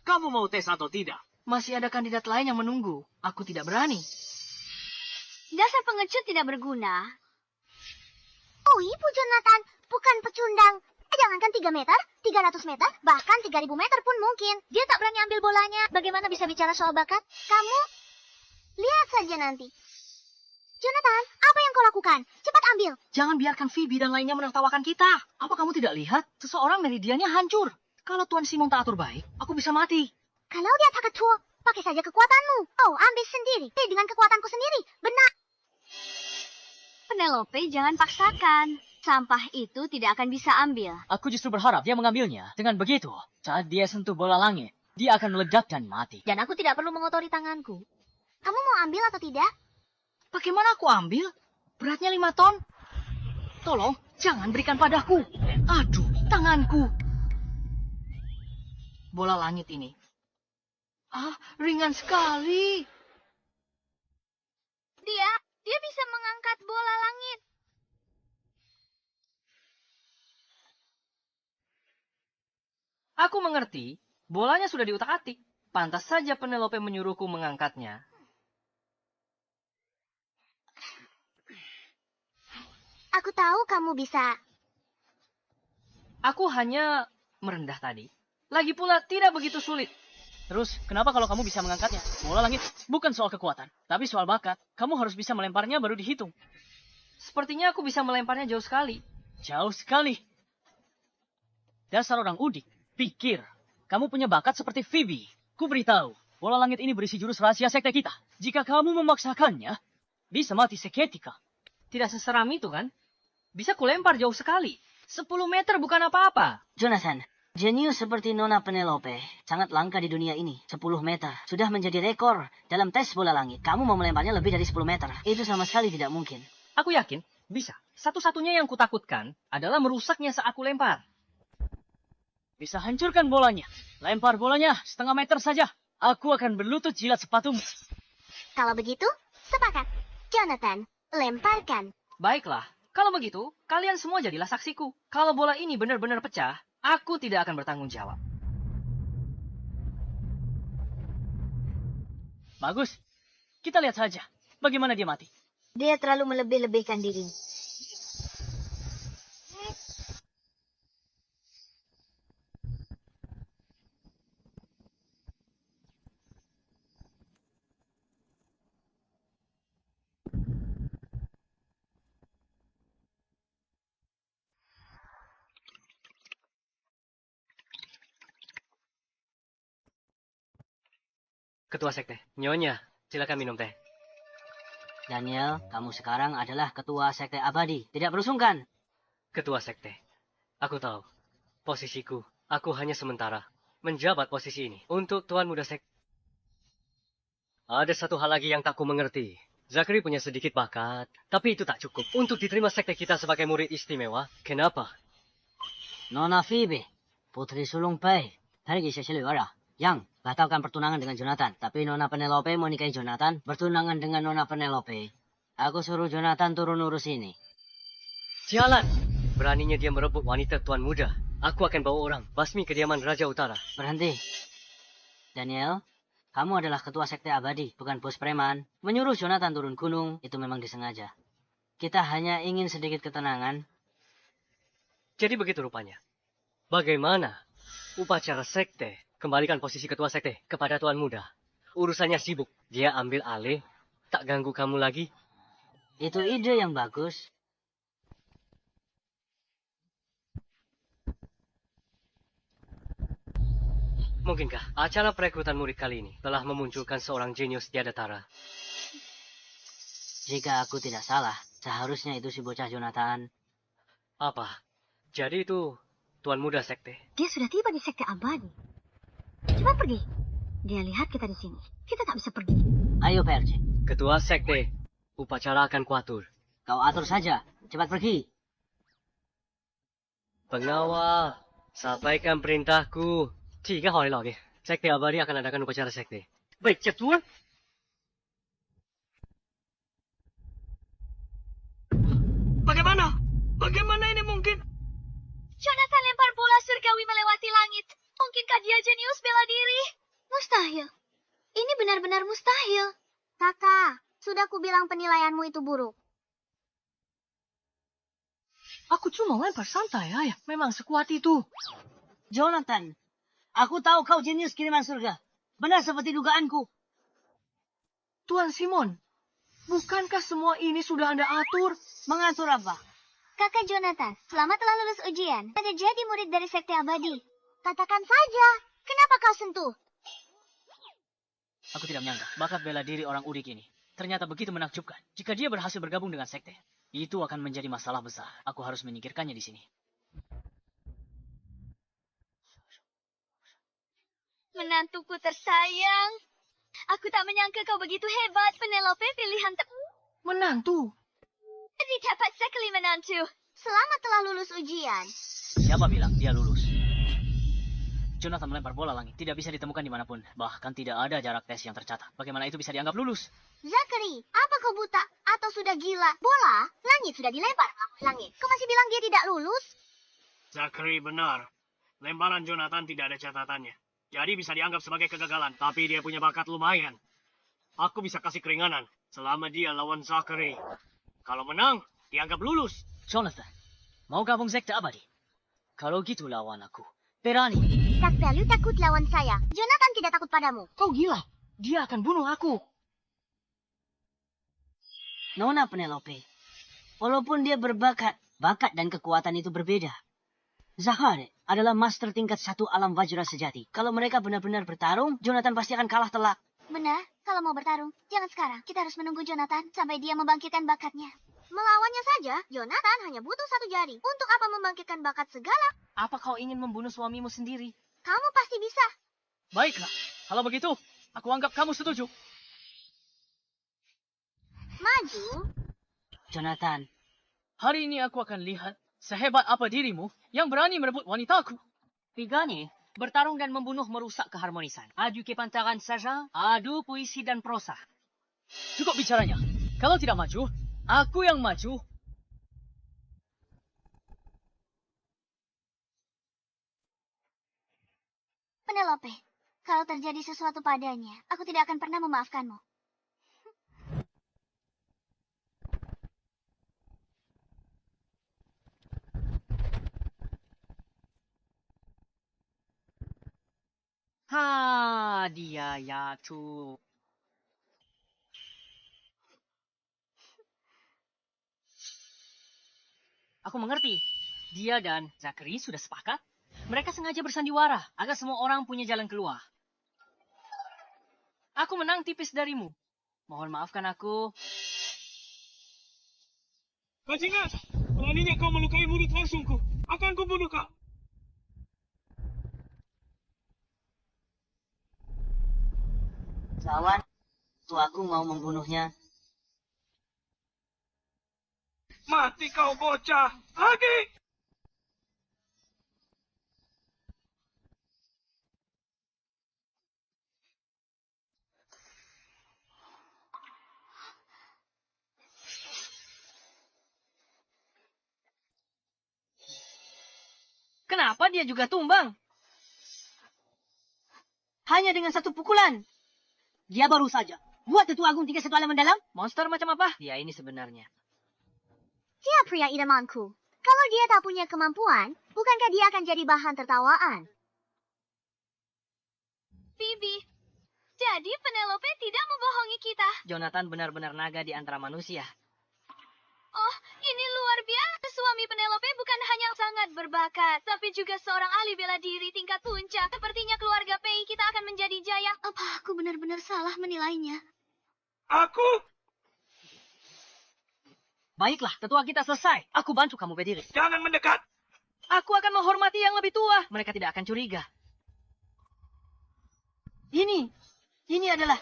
Kamu mau tes atau tidak? Masih ada kandidat lain yang menunggu. Aku tidak berani. Dasar pengecut tidak berguna. Oh, ibu Jonathan, bukan pecundang. Jangankan 3 meter, 300 meter, bahkan 3.000 meter pun mungkin. Dia tak berani ambil bolanya. Bagaimana bisa bicara soal bakat? Kamu lihat saja nanti. Jonathan, apa yang kau lakukan? Cepat ambil. Jangan biarkan Phoebe dan lainnya menertawakan kita. Apa kamu tidak lihat? Seseorang meridiannya hancur. Kalau Tuan Simon tak atur baik, aku bisa mati. Kalau dia tak tua, pakai saja kekuatanmu. Oh, ambil sendiri. Dengan kekuatanku sendiri. Benar. Penelope, jangan paksakan. Sampah itu tidak akan bisa ambil. Aku justru berharap dia mengambilnya. Dengan begitu, saat dia sentuh bola langit, dia akan meledak dan mati. Dan aku tidak perlu mengotori tanganku. Kamu mau ambil atau tidak? Bagaimana aku ambil? Beratnya 5 ton. Tolong, jangan berikan padaku. Aduh, tanganku. Bola langit ini. Ringan sekali. Dia bisa mengangkat bola langit. Aku mengerti. Bolanya sudah diutak-atik. Pantas saja Penelope menyuruhku mengangkatnya. Aku tahu kamu bisa. Aku hanya merendah tadi. Lagi pula tidak begitu sulit. Terus, kenapa kalau kamu bisa mengangkatnya? Bola langit bukan soal kekuatan, tapi soal bakat. Kamu harus bisa melemparnya baru dihitung. Sepertinya aku bisa melemparnya jauh sekali. Jauh sekali. Dasar orang udik. Pikir, kamu punya bakat seperti Phoebe. Ku beritahu, bola langit ini berisi jurus rahasia sekte kita. Jika kamu memaksakannya, bisa mati seketika. Tidak seseram itu kan? Bisa kulempar jauh sekali. 10 meter bukan apa-apa. Jonathan, jenius seperti Nona Penelope sangat langka di dunia ini. 10 meter sudah menjadi rekor dalam tes bola langit. Kamu mau melemparnya lebih dari 10 meter. Itu sama sekali tidak mungkin. Aku yakin bisa. Satu-satunya yang kutakutkan adalah merusaknya saat aku lempar. Bisa hancurkan bolanya. Lempar bolanya 0,5 meter saja. Aku akan berlutut jilat sepatumu. Kalau begitu, sepakat. Jonathan, lemparkan. Baiklah, kalau begitu, kalian semua jadilah saksiku. Kalau bola ini benar-benar pecah, aku tidak akan bertanggung jawab. Bagus. Kita lihat saja bagaimana dia mati. Dia terlalu melebih-lebihkan dirinya. Ketua Sekte, Nyonya, silakan minum teh. Daniel, kamu sekarang adalah ketua sekte abadi. Tidak perlu sungkan. Ketua Sekte, aku tahu. Posisiku, aku hanya sementara menjabat posisi ini untuk Tuan Muda Sekte. Ada satu hal lagi yang tak ku mengerti. Zachary punya sedikit bakat, tapi itu tak cukup untuk diterima sekte kita sebagai murid istimewa. Kenapa? Nona Phoebe, putri sulung Pei, pergi seseluruh. Yang, batalkan pertunangan dengan Jonathan. Tapi Nona Penelope mau nikahi Jonathan, bertunangan dengan Nona Penelope. Aku suruh Jonathan turun urus ini. Jalan! Beraninya dia merebut wanita Tuan Muda. Aku akan bawa orang basmi kediaman Raja Utara. Berhenti. Daniel, kamu adalah ketua sekte abadi, bukan bos preman. Menyuruh Jonathan turun gunung, itu memang disengaja. Kita hanya ingin sedikit ketenangan. Jadi begitu rupanya. Bagaimana upacara sekte? Kembalikan posisi ketua sekte kepada Tuan Muda. Urusannya sibuk. Dia ambil alih. Tak ganggu kamu lagi. Itu ide yang bagus. Mungkinkah acara perekrutan murid kali ini telah memunculkan seorang jenius tiada tara? Jika aku tidak salah, seharusnya itu si bocah Jonathan. Apa? Jadi itu Tuan Muda sekte. Dia sudah tiba di sekte abadi. Cepat pergi. Dia lihat kita di sini. Kita tak bisa pergi. Ayo PRC, Ketua sekte, upacara akan kuatur. kau atur saja. Cepat pergi. Pengawal, sampaikan perintahku. 3 hari lagi, sekte abadi akan adakan upacara sekte. Baik, Tuan. Bagaimana? Bagaimana ini mungkin? Jonathan lempar bola surgawi melewati langit. Mungkinkah dia jenius bela diri? Mustahil. Ini benar-benar mustahil. Kakak, sudah kubilang penilaianmu itu buruk. Aku cuma lempar santai, ayah. Memang sekuat itu. Jonathan, aku tahu kau jenius kiriman surga. Benar seperti dugaanku. Tuan Simon, bukankah semua ini sudah Anda atur? Mengatur apa? Kakak Jonathan, selamat telah lulus ujian. Anda jadi murid dari sekte abadi. Katakan saja, kenapa kau sentuh? Aku tidak menyangka bakat bela diri orang Udik ini ternyata begitu menakjubkan. Jika dia berhasil bergabung dengan sekte, itu akan menjadi masalah besar. Aku harus menyingkirkannya di sini. Menantuku tersayang. Aku tak menyangka kau begitu hebat, Penelope, pilihan Menantu. dapat sekali menantu. Selamat telah lulus ujian. Siapa bilang dia lulus? Jonathan melempar bola langit. Tidak bisa ditemukan dimanapun. Bahkan tidak ada jarak tes yang tercatat. Bagaimana itu bisa dianggap lulus? Zachary, apa kau buta atau sudah gila? Bola, langit sudah dilempar ke langit. Kau masih bilang dia tidak lulus? Zachary benar. Lemparan Jonathan tidak ada catatannya. Jadi bisa dianggap sebagai kegagalan. Tapi dia punya bakat lumayan. Aku bisa kasih keringanan selama dia lawan Zachary. Kalau menang, dianggap lulus. Jonathan, mau gabung sekte abadi? Kalau gitu lawan aku. Berani. Kak Value takut lawan saya. Jonathan tidak takut padamu. Kau gila. Dia akan bunuh aku. Nona Penelope, walaupun dia berbakat, bakat dan kekuatan itu berbeda. Zachary adalah master tingkat 1 alam Vajra sejati. Kalau mereka benar-benar bertarung, Jonathan pasti akan kalah telak. Benar, kalau mau bertarung, jangan sekarang. Kita harus menunggu Jonathan sampai dia membangkitkan bakatnya. Melawannya saja, Jonathan hanya butuh 1 jari. Untuk apa membangkitkan bakat segala? Apa kau ingin membunuh suamimu sendiri? Kamu pasti bisa. Baiklah, kalau begitu, aku anggap kamu setuju. Maju. Jonathan, Hari ini aku akan lihat sehebat apa dirimu yang berani merebut wanitaku. Pigani, bertarung dan membunuh merusak keharmonisan. Adu kepantaran saja, adu puisi dan prosa. Cukup bicaranya. Kalau tidak maju, aku yang maju. Penelope, kalau terjadi sesuatu padanya, aku tidak akan pernah memaafkanmu. Dia ya cu. Aku mengerti. Dia dan Zachary sudah sepakat. Mereka sengaja bersandiwara agar semua orang punya jalan keluar. Aku menang tipis darimu. Mohon maafkan aku. Bajingan, beraninya kau melukai murid langsungku. Akan kubunuh kau. Lawan, tuaku mau membunuhnya. Mati kau bocah. Lagi. Kenapa dia juga tumbang? Hanya dengan satu pukulan. Dia baru saja buat Tetua Agung 31 alam mendalam. Monster macam apa? Dia ini sebenarnya. Dia pria idamanku. Kalau dia tak punya kemampuan, bukankah dia akan jadi bahan tertawaan? Phoebe, jadi Penelope tidak membohongi kita. Jonathan benar-benar naga di antara manusia. Oh, ini luar biasa. Suami Penelope bukan hanya sangat berbakat, tapi juga seorang ahli bela diri tingkat puncak. Sepertinya keluarga Pei kita akan menjadi jaya. Apa aku benar-benar salah menilainya? Aku. Baiklah, tetua kita selesai. Aku bantu kamu berdiri. Jangan mendekat. Aku akan menghormati yang lebih tua. Mereka tidak akan curiga. Ini adalah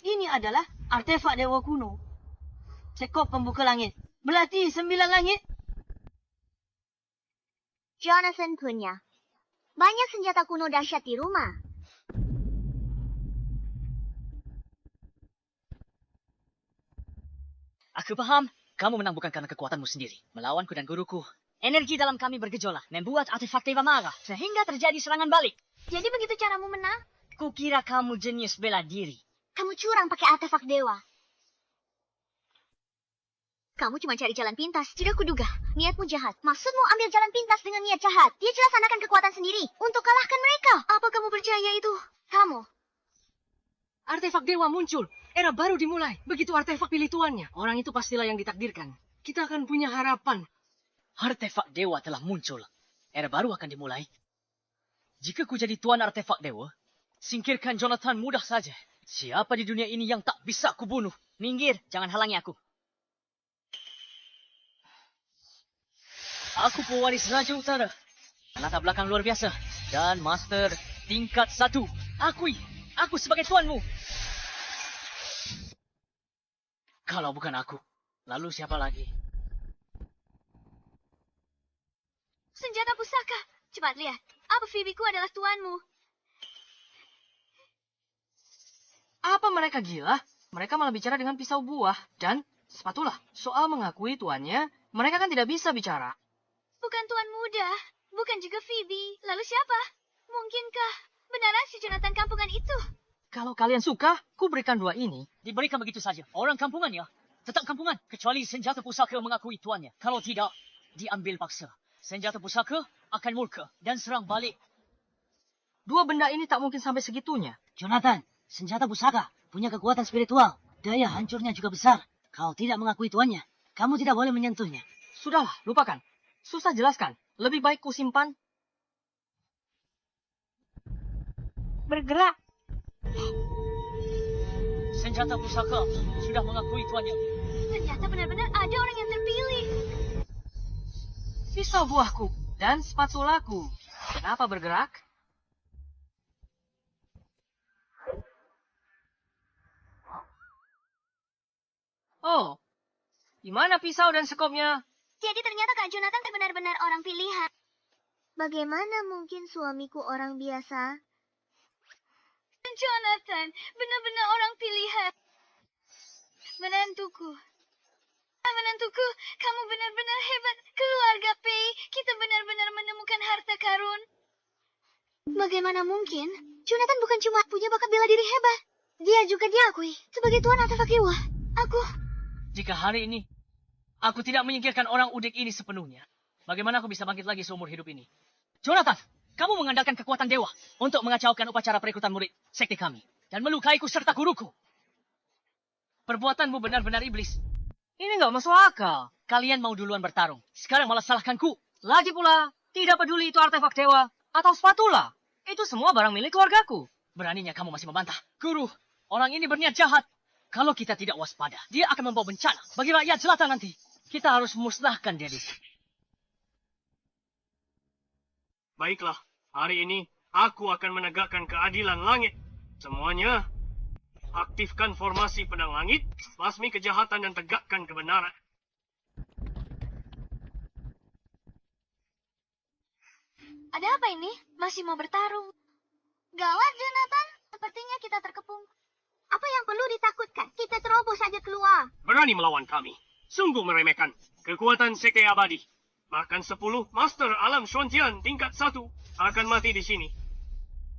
Ini adalah artefak dewa kuno. Sekop pembuka langit. Belati 9 langit. Jonathan punya banyak senjata kuno dahsyat di rumah. Aku paham. Kamu menang bukan karena kekuatanmu sendiri. Melawanku dan guruku. Energi dalam kami bergejolak. Membuat artefak dewa marah. Sehingga terjadi serangan balik. Jadi begitu caramu menang? Kukira kamu jenius bela diri. Kamu curang pakai artefak dewa. Kamu cuma cari jalan pintas. Tidak kuduga. Niatmu jahat. Maksudmu ambil jalan pintas dengan niat jahat. Dia jelas anakan kekuatan sendiri untuk kalahkan mereka. Apa kamu percaya itu? Kamu. Artefak dewa muncul. Era baru dimulai. Begitu artefak pilih tuannya. Orang itu pastilah yang ditakdirkan. Kita akan punya harapan. Artefak dewa telah muncul. Era baru akan dimulai. Jika ku jadi tuan artefak dewa, singkirkan Jonathan mudah saja. Siapa di dunia ini yang tak bisa kubunuh? Minggir, jangan halangi aku. Aku pewaris Raja Utara. Latar belakang luar biasa. Dan Master tingkat 1. Aku sebagai tuanmu. Kalau bukan aku, lalu siapa lagi? Senjata pusaka. Cepat lihat. Apa Phoebe-ku adalah tuanmu? Apa mereka gila? Mereka malah bicara dengan pisau buah. Dan sepatulah, soal mengakui tuannya, mereka kan tidak bisa bicara. Bukan tuan muda. Bukan juga Phoebe. Lalu siapa? Mungkinkah benaran si Jonathan kampungan itu? Kalau kalian suka, ku berikan 2 ini. Diberikan begitu saja. Orang kampungan ya. Tetap kampungan. Kecuali senjata pusaka mengakui tuannya. Kalau tidak, diambil paksa. Senjata pusaka akan murka dan serang balik. 2 benda ini tak mungkin sampai segitunya. Jonathan, senjata pusaka punya kekuatan spiritual. Daya hancurnya juga besar. Kau tidak mengakui tuannya. Kamu tidak boleh menyentuhnya. Sudahlah, lupakan. Susah jelaskan. Lebih baik ku simpan. Bergerak. Senjata pusaka sudah mengakui tuannya. Ternyata benar-benar ada orang yang terpilih. Pisau buahku dan spatulaku. Kenapa bergerak? Oh, di mana pisau dan sekopnya? Jadi ternyata Kak Jonathan benar-benar orang pilihan. Bagaimana mungkin suamiku orang biasa? Jonathan, benar-benar orang pilihan. Menantuku. Menantuku, kamu benar-benar hebat. Keluarga Pei, kita benar-benar menemukan harta karun. Bagaimana mungkin? Jonathan bukan cuma punya bakat bela diri hebat. Dia juga diakui sebagai tuan artefak dewa. Jika hari ini aku tidak menyingkirkan orang udik ini sepenuhnya, bagaimana aku bisa bangkit lagi seumur hidup ini? Jonathan, kamu mengandalkan kekuatan dewa untuk mengacaukan upacara perekrutan murid sekte kami dan melukaiku serta guruku. Perbuatanmu benar-benar iblis. Ini nggak masuk akal. Kalian mau duluan bertarung, sekarang malah salahkanku. Lagi pula, tidak peduli itu artefak dewa atau spatula. Itu semua barang milik keluargaku. Beraninya kamu masih membantah. Guru, orang ini berniat jahat. Kalau kita tidak waspada, dia akan membawa bencana bagi rakyat selatan nanti. Kita harus musnahkan dia di sini. Baiklah, hari ini aku akan menegakkan keadilan langit. Semuanya, aktifkan formasi pedang langit, basmi kejahatan dan tegakkan kebenaran. Ada apa ini? Masih mau bertarung? Gawat, Jonathan. Sepertinya kita terkepung. Apa yang perlu ditakutkan? Kita terobos saja keluar. Berani melawan kami. Sungguh meremehkan. Kekuatan sekte abadi. Bahkan 10 Master Alam Shuantian tingkat 1 akan mati di sini.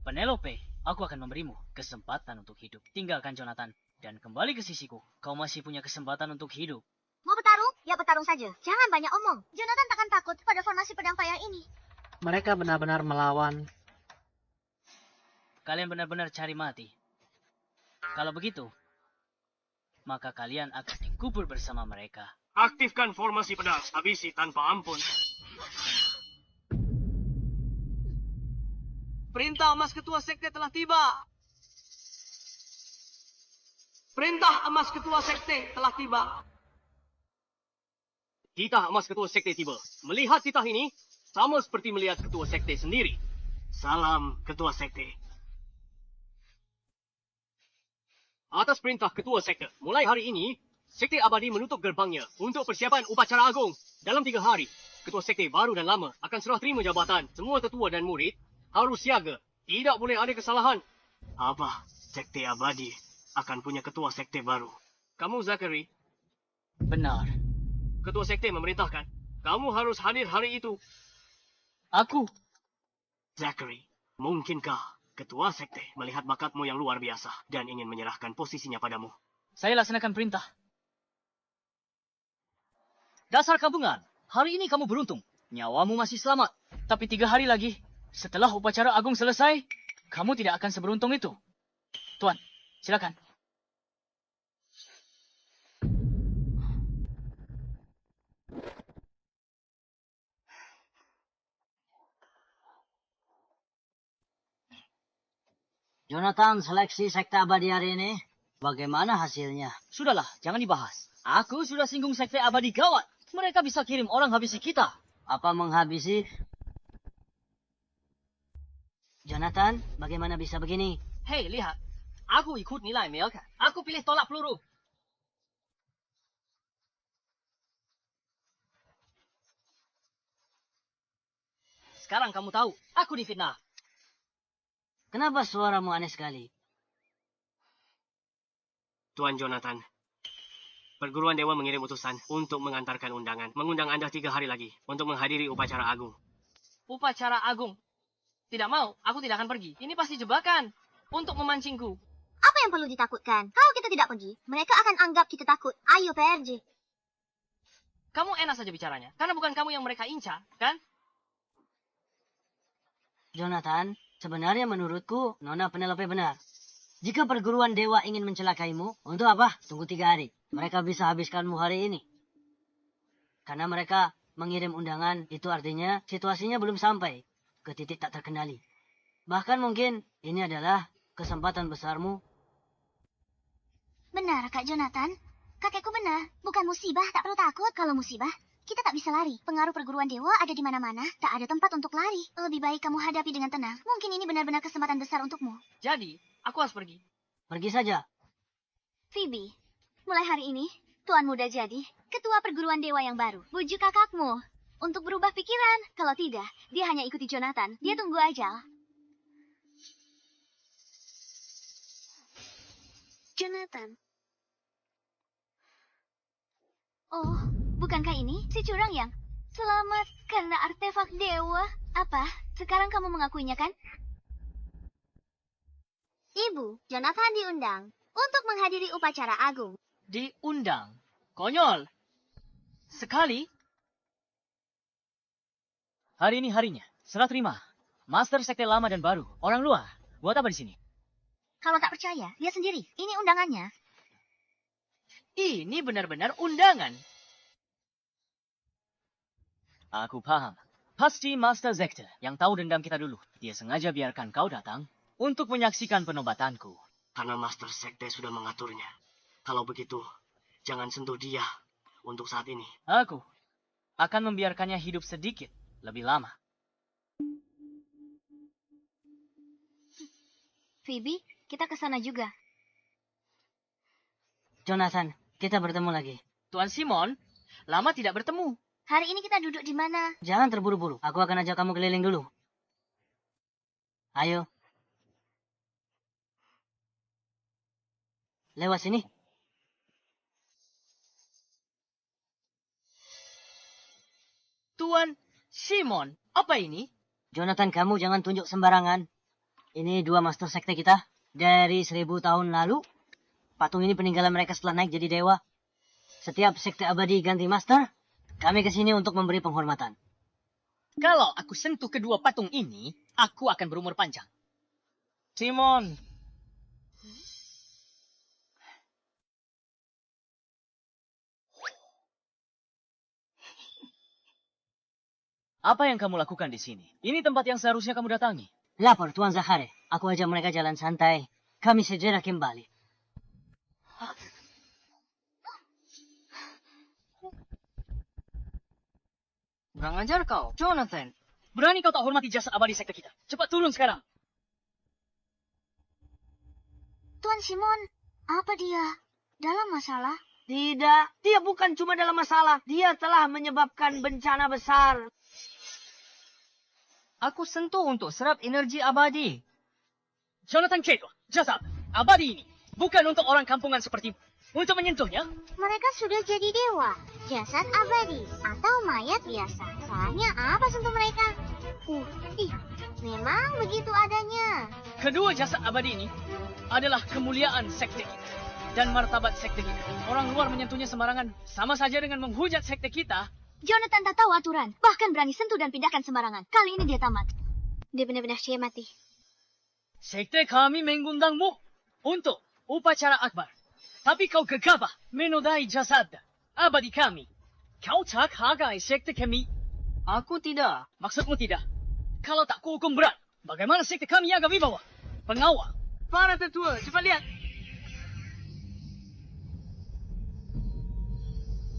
Penelope, aku akan memberimu kesempatan untuk hidup. Tinggalkan Jonathan dan kembali ke sisiku. Kau masih punya kesempatan untuk hidup. Mau bertarung? Ya bertarung saja. Jangan banyak omong. Jonathan takkan takut pada formasi pedang payah ini. Mereka benar-benar melawan. Kalian benar-benar cari mati. Kalau begitu, maka kalian akan dikubur bersama mereka. Aktifkan formasi pedang. Habisi tanpa ampun. Perintah emas ketua sekte telah tiba. Perintah emas ketua sekte telah tiba. Titah emas ketua sekte tiba. Melihat titah ini, sama seperti melihat ketua sekte sendiri. Salam ketua sekte. Atas perintah ketua sekte, mulai hari ini, sekte abadi menutup gerbangnya untuk persiapan upacara agung. Dalam 3 hari, ketua sekte baru dan lama akan serah terima jabatan. Semua tetua dan murid harus siaga. Tidak boleh ada kesalahan. Apa? Sekte abadi akan punya ketua sekte baru. Kamu, Zachary, Benar. ketua sekte memerintahkan. Kamu harus hadir hari itu. Aku. Zachary, mungkinkah ketua sekte melihat bakatmu yang luar biasa dan ingin menyerahkan posisinya padamu? Saya laksanakan perintah. Dasar kampungan, hari ini kamu beruntung. Nyawamu masih selamat. Tapi 3 hari lagi, setelah upacara agung selesai, kamu tidak akan seberuntung itu. Tuan, silakan. Jonathan, seleksi sekte abadi hari ini, bagaimana hasilnya? Sudahlah, jangan dibahas. Aku sudah singgung sekte abadi gawat. Mereka bisa kirim orang habisi kita. Apa menghabisi? Jonathan, bagaimana bisa begini? Hei, lihat. Aku ikut nilai Melka. Aku pilih tolak peluru. Sekarang kamu tahu, aku difitnah. Kenapa suaramu aneh sekali? Tuan Jonathan, perguruan dewa mengirim utusan untuk mengantarkan undangan. Mengundang Anda 3 hari lagi untuk menghadiri upacara agung. Upacara agung. Tidak mau, aku tidak akan pergi. Ini pasti jebakan untuk memancingku. Apa yang perlu ditakutkan? Kalau kita tidak pergi, mereka akan anggap kita takut. Ayo PRJ. Kamu enak saja bicaranya, karena bukan kamu yang mereka incar, kan? Jonathan, sebenarnya menurutku, Nona Penelope benar. Jika perguruan dewa ingin mencelakaimu, untuk apa? Tunggu 3 hari. Mereka bisa habiskanmu hari ini. Karena mereka mengirim undangan, itu artinya situasinya belum sampai ke titik tak terkendali. Bahkan mungkin ini adalah kesempatan besarmu. Benar, Kak Jonathan. Kakekku benar. Bukan musibah, tak perlu takut. Kalau musibah, kita tak bisa lari. Pengaruh perguruan dewa ada di mana-mana. Tak ada tempat untuk lari. Lebih baik kamu hadapi dengan tenang. Mungkin ini benar-benar kesempatan besar untukmu. Jadi, aku harus pergi. Pergi saja. Phoebe, mulai hari ini, Tuan Muda jadi ketua perguruan dewa yang baru. Bujuk kakakmu untuk berubah pikiran. Kalau tidak, dia hanya ikuti Jonathan. Dia tunggu aja. Jonathan, Oh, bukankah ini si curang yang selamat karena artefak dewa? Apa? Sekarang kamu mengakuinya kan? Ibu, Jonathan diundang untuk menghadiri upacara agung. Diundang. Konyol. Sekali. Hari ini harinya. Serah terima. Master sekte lama dan baru. Orang luar. Buat apa di sini? Kalau tak percaya, lihat sendiri. Ini undangannya. Ini benar-benar undangan. Aku paham. Pasti Master Sekte yang tahu dendam kita dulu. Dia sengaja biarkan kau datang untuk menyaksikan penobatanku. Karena Master Sekte sudah mengaturnya. Kalau begitu, jangan sentuh dia untuk saat ini. Aku akan membiarkannya hidup sedikit lebih lama. Phoebe, kita ke sana juga. Jonathan, kita bertemu lagi. Tuan Simon, lama tidak bertemu. Hari ini kita duduk di mana? Jangan terburu-buru. Aku akan ajak kamu keliling dulu. Ayo. Lewat sini. Tuan Simon, apa ini? Jonathan, kamu jangan tunjuk sembarangan. Ini 2 master sekte kita. Dari 1000 tahun lalu. Patung ini peninggalan mereka setelah naik jadi dewa. Setiap sekte abadi ganti master, kami kesini untuk memberi penghormatan. Kalau aku sentuh kedua patung ini, aku akan berumur panjang. Simon. Apa yang kamu lakukan di sini? Ini tempat yang seharusnya kamu datangi. Lapor, Tuan Zahare. Aku ajak mereka jalan santai. Kami segera kembali. Kurang ajar kau, Jonathan. Berani kau tak hormati jasad abadi sekte kita. Cepat turun sekarang. Tuan Simon, apa dia? Dalam masalah? Tidak, dia bukan cuma dalam masalah. Dia telah menyebabkan bencana besar. Aku sentuh untuk serap energi abadi. Jonathan Cato, jasad abadi ini bukan untuk orang kampungan sepertimu. Untuk menyentuhnya, Mereka sudah jadi dewa, jasad abadi, atau mayat biasa. Salahnya apa sentuh mereka? Memang begitu adanya. kedua jasad abadi ini adalah kemuliaan sekte kita dan martabat sekte kita. Orang luar menyentuhnya sembarangan sama saja dengan menghujat sekte kita. Jonathan tak tahu aturan, bahkan berani sentuh dan pindahkan sembarangan. Kali ini dia tamat. Dia benar-benar mati. Sekte kami mengundangmu untuk upacara akbar. Tapi kau gegabah menodai jasad abadi kami. Kau tak hargai sekte kami. Aku tidak. Maksudmu tidak? Kalau tak kuhukum berat, bagaimana sekte kami agak wibawa? Pengawal. Para tetua, cepat lihat.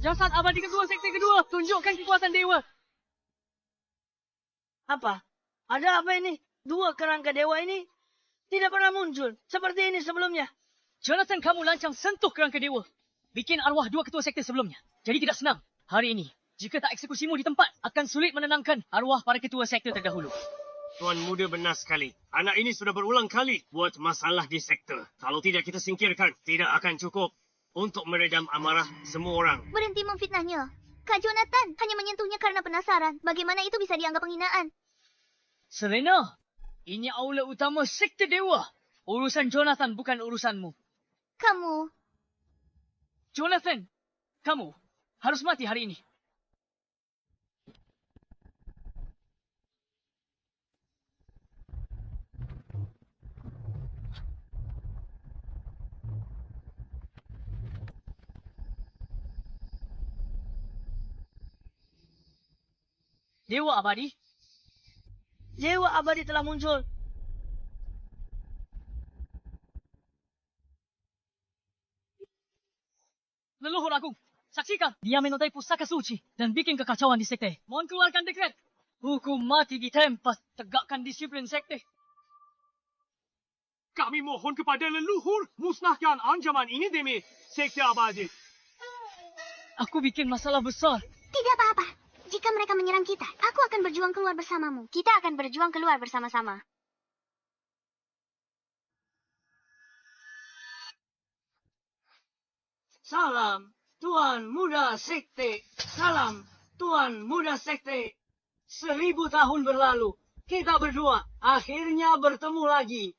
Jasad abadi kedua, sekte kedua. Tunjukkan kekuatan dewa. Apa? Ada apa ini? 2 kerangka dewa ini tidak pernah muncul seperti ini sebelumnya. Jonathan, kamu lancang sentuh kerangka dewa. Bikin arwah 2 ketua sekte sebelumnya. Jadi tidak senang. Hari ini, jika tak eksekusimu di tempat, akan sulit menenangkan arwah para ketua sekte terdahulu. Tuan muda benar sekali. Anak ini sudah berulang kali buat masalah di sekte. Kalau tidak kita singkirkan, tidak akan cukup untuk meredam amarah semua orang. Berhenti memfitnahnya. Kak Jonathan hanya menyentuhnya karena penasaran. Bagaimana itu bisa dianggap penghinaan? Serena, ini aula utama sekte dewa. Urusan Jonathan bukan urusanmu. Kamu, Jonathan, kamu harus mati hari ini. Dewa abadi, Dewa abadi telah muncul. leluhur agung, saksikan. Dia menodai pusaka suci dan bikin kekacauan di sekte. Mohon keluarkan dekret. Hukum mati di tempat, tegakkan disiplin sekte. Kami mohon kepada leluhur, musnahkan ancaman ini demi sekte abadi. Aku bikin masalah besar. tidak apa-apa. Jika jika mereka menyerang kita, aku akan berjuang keluar bersamamu. Kita akan berjuang keluar bersama-sama. Salam, Tuan Muda Sekte. Salam, Tuan Muda Sekte. 1000 tahun berlalu, kita berdua akhirnya bertemu lagi.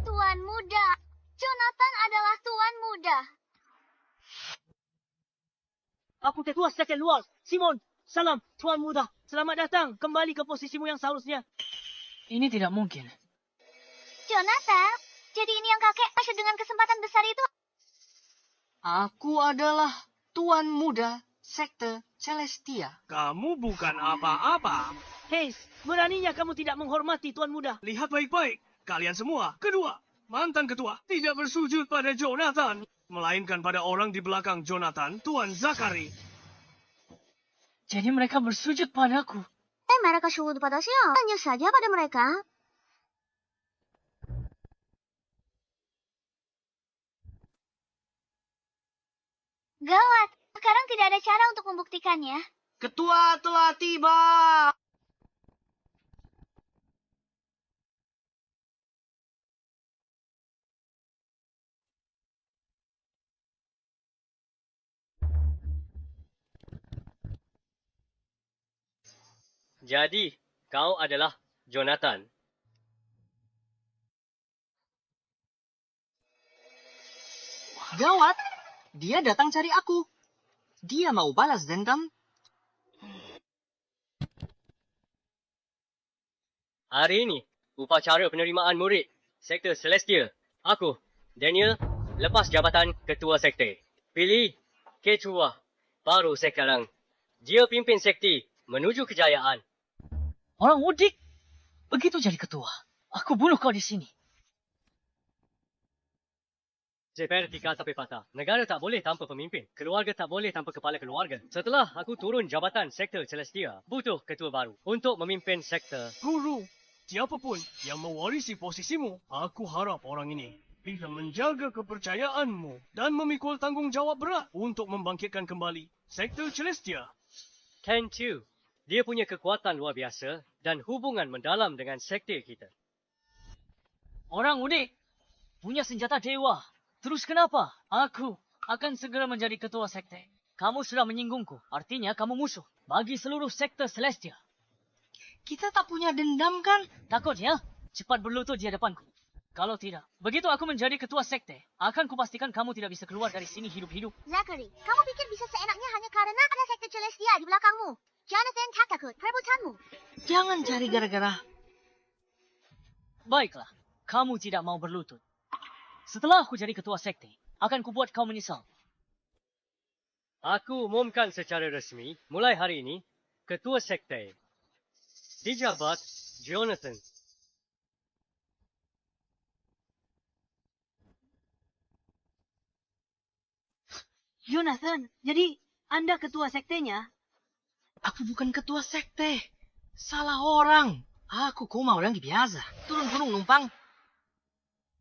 Tuan Muda. Jonathan adalah Tuan Muda. Aku Ketua Sekte Luar, Simon. Salam, Tuan Muda. Selamat datang kembali ke posisimu yang seharusnya. Ini tidak mungkin. Jonathan, jadi ini yang kakek maksud dengan kesempatan besar itu? Aku adalah Tuan Muda Sekte Celestia. Kamu bukan apa-apa. Hei, beraninya kamu tidak menghormati Tuan Muda. Lihat baik-baik. Kalian semua, kedua, mantan ketua, tidak bersujud pada Jonathan. Melainkan pada orang di belakang Jonathan, Tuan Zakari. Jadi mereka bersujud padaku. Mereka syukur pada siapa? Tanya saja pada mereka. Gawat, sekarang tidak ada cara untuk membuktikannya. Ketua telah tiba. Jadi, kau adalah Jonathan. Gawat, dia datang cari aku. Dia mau balas dendam. Hari ini, upacara penerimaan murid Sekte Celestia. Aku, Daniel, lepas jabatan Ketua Sekte. Pilih Ketua baru sekarang. Dia pimpin sekte menuju kejayaan. Orang udik. Begitu jadi ketua. Aku bunuh kau di sini. Seperti kata pepatah, negara tak boleh tanpa pemimpin. Keluarga tak boleh tanpa kepala keluarga. Setelah aku turun jabatan Sekte Celestia, butuh ketua baru untuk memimpin sekte. Guru, siapapun yang mewarisi posisimu, aku harap orang ini bisa menjaga kepercayaanmu dan memikul tanggungjawab berat untuk membangkitkan kembali Sekte Celestia. Ken Chu, dia punya kekuatan luar biasa dan hubungan mendalam dengan sekte kita. Orang unik. Punya senjata dewa. Terus kenapa? Aku akan segera menjadi ketua sekte. Kamu sudah menyinggungku. Artinya kamu musuh bagi seluruh sekte Celestia. Kita tak punya dendam kan? Takut ya? Cepat berlutut di hadapanku. Kalau tidak, begitu aku menjadi ketua sekte, akan kupastikan kamu tidak bisa keluar dari sini hidup-hidup. Zachary, kamu pikir bisa seenaknya hanya karena ada sekte Celestia di belakangmu? Jonathan tak takut perebutanmu. Jangan cari gara-gara. Baiklah, kamu tidak mau berlutut. Setelah aku jadi ketua sekte, akan kubuat kau menyesal. Aku umumkan secara resmi, mulai hari ini, Ketua Sekte. Dijabat Jonathan. Jonathan, jadi Anda ketua sektenya? Aku bukan ketua sekte. Salah orang. Aku cuma orang biasa. Turun gunung numpang.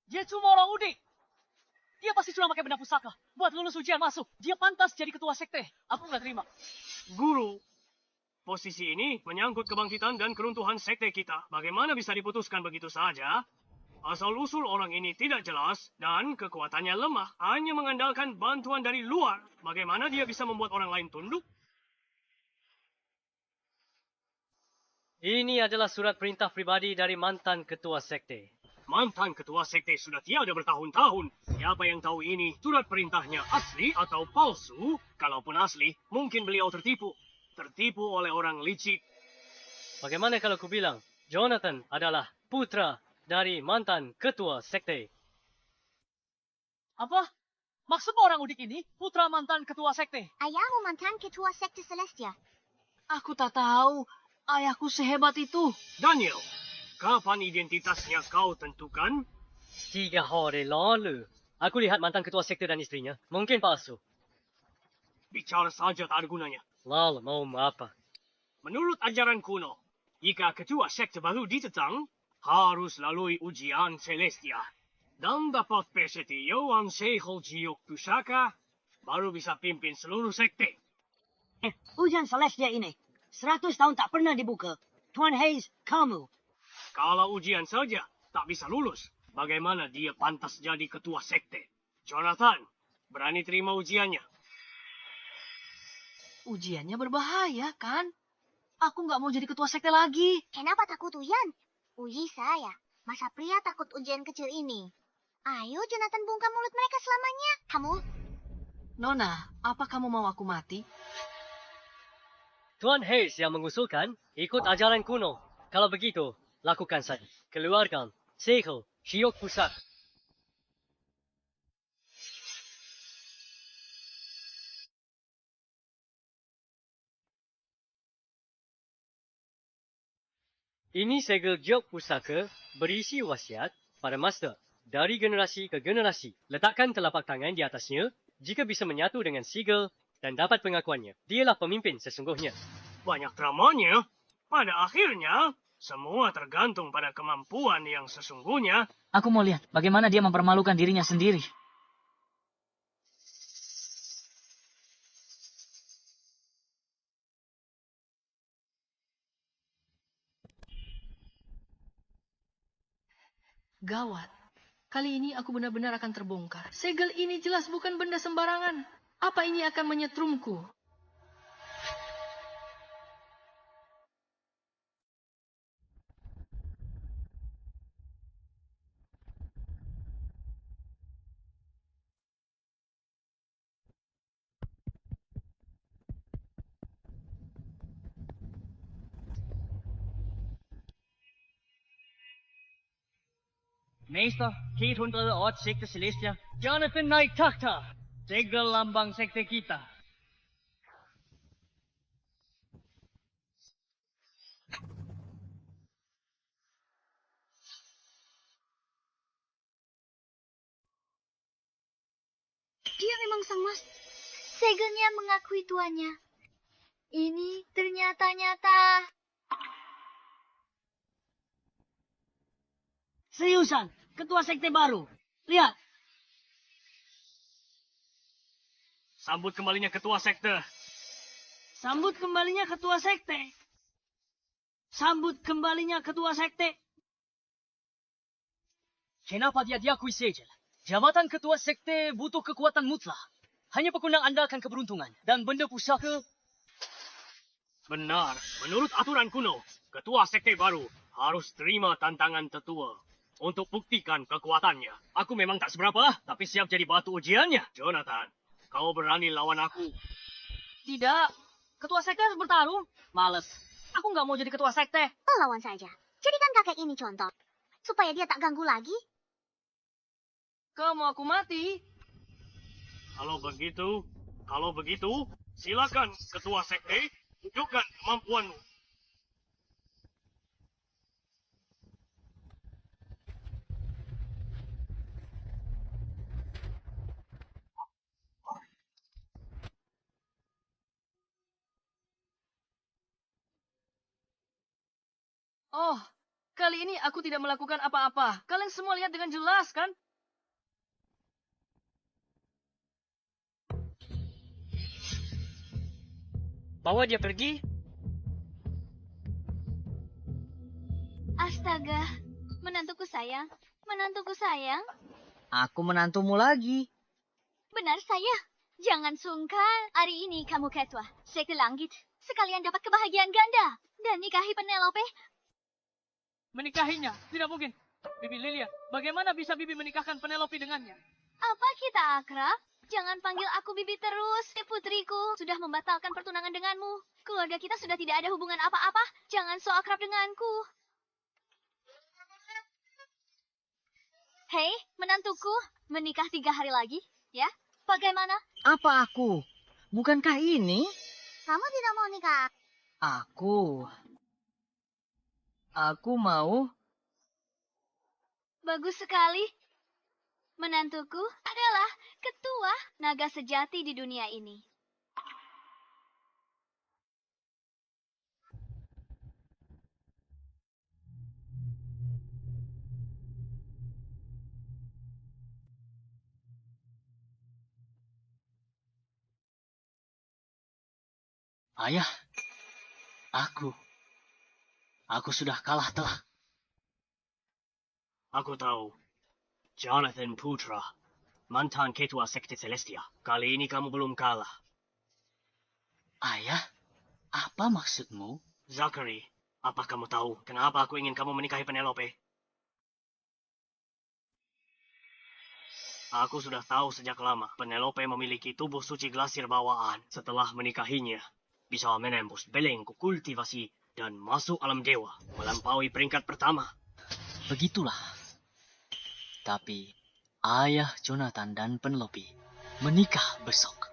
Dia cuma orang udik. Dia pasti cuma pakai benda pusaka buat lulus ujian masuk. Dia pantas jadi ketua sekte. Aku nggak terima. Guru, posisi ini menyangkut kebangkitan dan keruntuhan sekte kita. Bagaimana bisa diputuskan begitu saja? Asal-usul orang ini tidak jelas dan kekuatannya lemah. Hanya mengandalkan bantuan dari luar. Bagaimana dia bisa membuat orang lain tunduk? Ini adalah surat perintah pribadi dari mantan Ketua Sekte. Mantan ketua sekte sudah tiada bertahun-tahun. Siapa yang tahu ini surat perintahnya asli atau palsu? Kalaupun asli, mungkin beliau tertipu. Tertipu oleh orang licik. Bagaimana kalau ku bilang, Jonathan adalah putra dari mantan Ketua Sekte? Apa? Maksud orang udik ini putra mantan ketua sekte? Ayahmu mantan ketua sekte Celestia. Aku tak tahu. Ayahku sehebat itu. Daniel, kapan identitasnya kau tentukan? 3 hari lalu. Aku lihat mantan Ketua Sekte dan istrinya. Mungkin palsu. Bicara saja tak ada gunanya. Lalu mau apa? Menurut ajaran kuno, jika ketua sekte baru ditetang, harus lalui ujian Celestia. Dan dapat persetujuan Sehol Jiok Pusaka, baru bisa pimpin seluruh sekte. Ujian Celestia ini 100 tahun tak pernah dibuka. Tuan Hayes, kamu. Kalau ujian saja tak bisa lulus, bagaimana dia pantas jadi ketua sekte? Jonathan, berani terima ujiannya? Ujiannya berbahaya, kan? Aku nggak mau jadi ketua sekte lagi. Kenapa takut ujian? Uji saya. Masa pria takut ujian kecil ini? Ayo, Jonathan, bungkam mulut mereka selamanya. Kamu? Nona, apa kamu mau aku mati? Tuan Hayes yang mengusulkan ikut ajaran kuno. Kalau begitu, lakukan saja. Keluarkan Sehol Jiok Pusaka. Ini segel Jiok Pusaka berisi wasiat pada Master dari generasi ke generasi. Letakkan telapak tangan di atasnya jika bisa menyatu dengan sigel dan dapat pengakuannya. Dialah pemimpin sesungguhnya. Banyak dramanya. Pada akhirnya, semua tergantung pada kemampuan yang sesungguhnya. Aku mau lihat bagaimana dia mempermalukan dirinya sendiri. Gawat. Kali ini aku benar-benar akan terbongkar. Segel ini jelas bukan benda sembarangan. Apa ini akan menyetrumku? Meester, K100 Odd Sekte Celestia, Jonathan naik takhta. Segel lambang sekte kita. Dia memang sang mas. Segelnya mengakui tuannya. Ini ternyata nyata. Seriusan, ketua sekte baru. Lihat. Sambut kembalinya ketua sekte. Sambut kembalinya ketua sekte. Sambut kembalinya ketua sekte. Kenapa dia diakui segel? Jabatan ketua sekte butuh kekuatan mutlak. Hanya pekundang andalkan keberuntungan. Dan benda pusaka... Benar, menurut aturan kuno, ketua sekte baru harus terima tantangan tetua untuk buktikan kekuatannya. Aku memang tak seberapa, tapi siap jadi batu ujiannya. Jonathan, kau berani lawan aku? Tidak. Ketua sekte harus bertarung. Males. Aku nggak mau jadi ketua sekte. Oh, lawan saja. Jadikan kakek ini contoh. Supaya dia tak ganggu lagi. Kau mau aku mati? Kalau begitu, silakan ketua sekte, tunjukkan kemampuanmu. Oh, kali ini aku tidak melakukan apa-apa. Kalian semua lihat dengan jelas, kan? Bawa dia pergi. Astaga, menantuku sayang. Menantuku sayang. Aku menantumu lagi. Benar saya. Jangan sungkan. Hari ini kamu ketua sekte langit. Sekalian dapat kebahagiaan ganda. Dan nikahi Penelope. Menikahinya? Tidak mungkin. Bibi Lilia, bagaimana bisa Bibi menikahkan Penelope dengannya? Apa kita akrab? Jangan panggil aku Bibi terus. Putriku sudah membatalkan pertunangan denganmu. Keluarga kita sudah tidak ada hubungan apa-apa. Jangan so akrab denganku. Hei, menantuku. Menikah 3 hari lagi, ya? Bagaimana? Apa aku? Bukankah ini? Kamu tidak mau nikah? Aku mau. Bagus sekali. Menantuku adalah ketua naga sejati di dunia ini. Ayah, aku sudah kalah telah. Aku tahu. Jonathan Putra, mantan ketua Sekte Celestia. Kali ini kamu belum kalah. Ayah, apa maksudmu? Zachary, apa kamu tahu kenapa aku ingin kamu menikahi Penelope? Aku sudah tahu sejak lama Penelope memiliki tubuh suci glasir bawaan. Setelah menikahinya, bisa menembus belenggu kultivasi dan masuk alam dewa, melampaui peringkat pertama. Begitulah. Tapi ayah Jonathan dan Penelope menikah besok.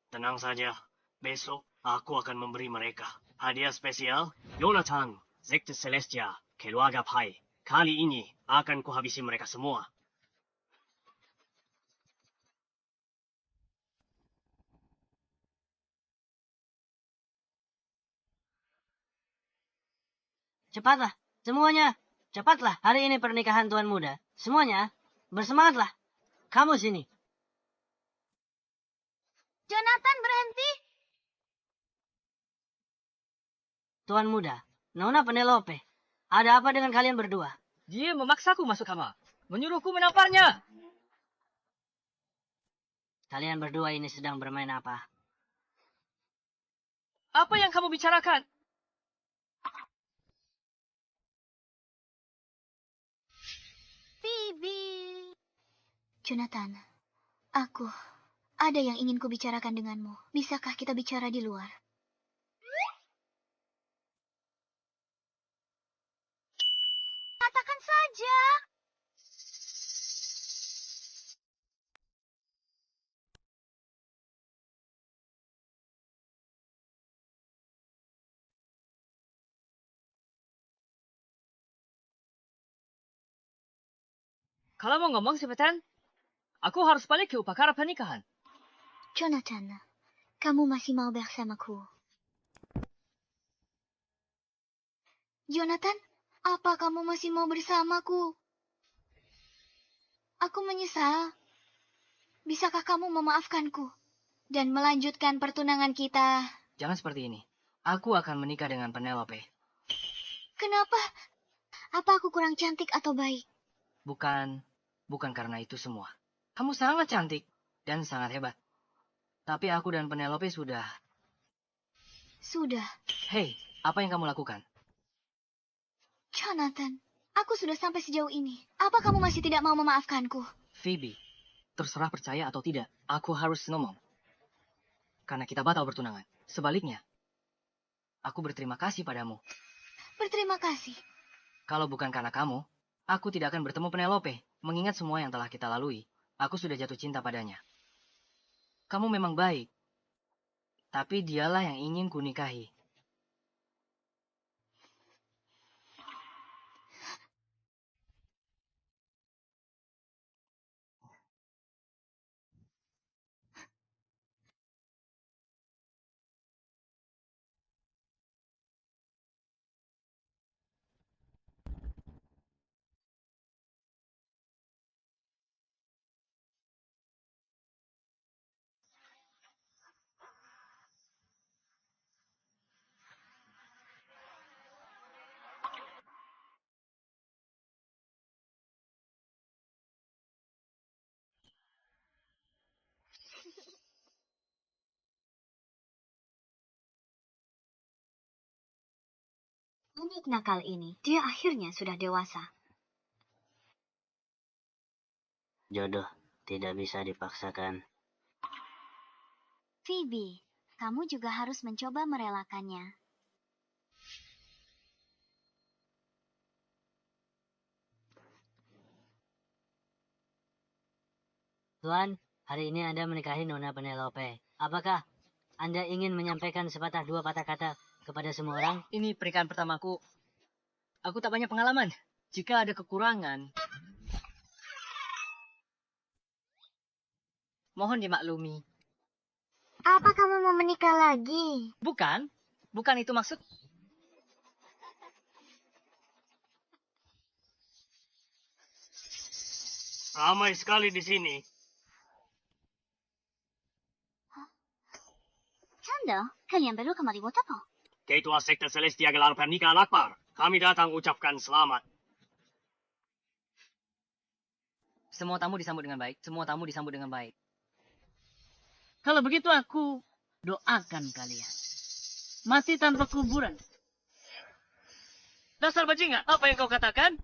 Tenang saja, besok aku akan memberi mereka hadiah spesial. Jonathan, Sekte Celestia, keluarga Pai. Kali ini akan kuhabisi mereka semua. Cepatlah, semuanya. Cepatlah, hari ini pernikahan Tuan Muda. Semuanya, bersemangatlah. Kamu sini. Jonathan, berhenti! Tuan Muda, Nona Penelope. Ada apa dengan kalian berdua? Dia memaksaku masuk kamar. Menyuruhku menamparnya. Kalian berdua ini sedang bermain apa? Apa yang kamu bicarakan? Phoebe. Jonathan, ada yang ingin kubicarakan denganmu. Bisakah kita bicara di luar? Katakan saja. Kalau mau ngomong cepetan, aku harus balik ke upacara pernikahan. Jonathan, kamu masih mau bersamaku? Jonathan, apa kamu masih mau bersamaku? Aku menyesal. Bisakah kamu memaafkanku dan melanjutkan pertunangan kita? Jangan seperti ini. Aku akan menikah dengan Penelope. Kenapa? Apa aku kurang cantik atau baik? Bukan karena itu semua. Kamu sangat cantik dan sangat hebat. Tapi aku dan Penelope sudah. Sudah. Hei, apa yang kamu lakukan? Jonathan, aku sudah sampai sejauh ini. Apa kamu masih tidak mau memaafkanku? Phoebe, terserah percaya atau tidak, aku harus ngomong. Karena kita batal bertunangan. Sebaliknya, aku berterima kasih padamu. Berterima kasih. Kalau bukan karena kamu, aku tidak akan bertemu Penelope. Mengingat semua yang telah kita lalui, aku sudah jatuh cinta padanya. Kamu memang baik, tapi dialah yang ingin kunikahi. Anak nakal ini, dia akhirnya sudah dewasa. Jodoh tidak bisa dipaksakan. Phoebe, kamu juga harus mencoba merelakannya. Tuan, hari ini Anda menikahi Nona Penelope. Apakah Anda ingin menyampaikan sepatah dua patah kata kepada semua orang? Ini pernikahan pertamaku. Aku tak banyak pengalaman. Jika ada kekurangan, mohon dimaklumi. Apa kamu mau menikah lagi? Bukan itu maksud. Ramai sekali di sini. Sandal, kalian berdua kembali buat apa? Ketua Sekte Celestia gelar pernikahan akbar. Kami datang ucapkan selamat. Semua tamu disambut dengan baik. Semua tamu disambut dengan baik. Kalau begitu aku doakan kalian. Mati tanpa kuburan. Dasar bajingan, apa yang kau katakan?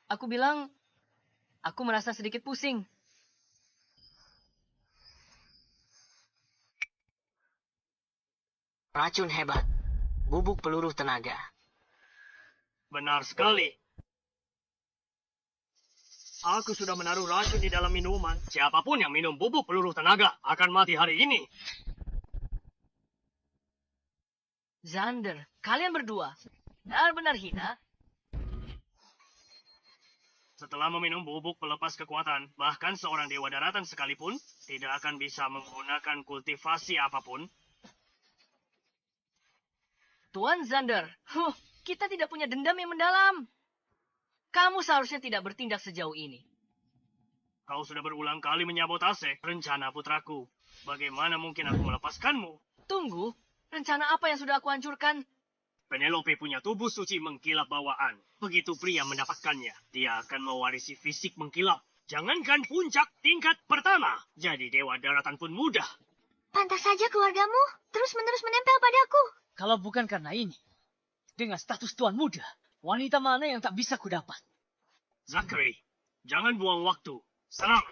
Aku bilang, aku merasa sedikit pusing. Racun hebat. Bubuk peluru tenaga. Benar sekali. Aku sudah menaruh racun di dalam minuman. Siapapun yang minum bubuk peluru tenaga akan mati hari ini. Xander, kalian berdua benar-benar hina. Setelah meminum bubuk pelepas kekuatan, bahkan seorang dewa daratan sekalipun tidak akan bisa menggunakan kultivasi apapun. Tuan Xander, kita tidak punya dendam yang mendalam. Kamu seharusnya tidak bertindak sejauh ini. Kau sudah berulang kali menyabotase rencana putraku. Bagaimana mungkin aku melepaskanmu? Tunggu, rencana apa yang sudah aku hancurkan? Penelope punya tubuh suci mengkilap bawaan. Begitu pria mendapatkannya, dia akan mewarisi fisik mengkilap. Jangankan puncak tingkat pertama, jadi dewa daratan pun mudah. Pantas saja keluargamu terus-menerus menempel padaku. Kalau bukan karena ini, dengan status tuan muda, wanita mana yang tak bisa kudapat? Zachary, jangan buang waktu. Serang!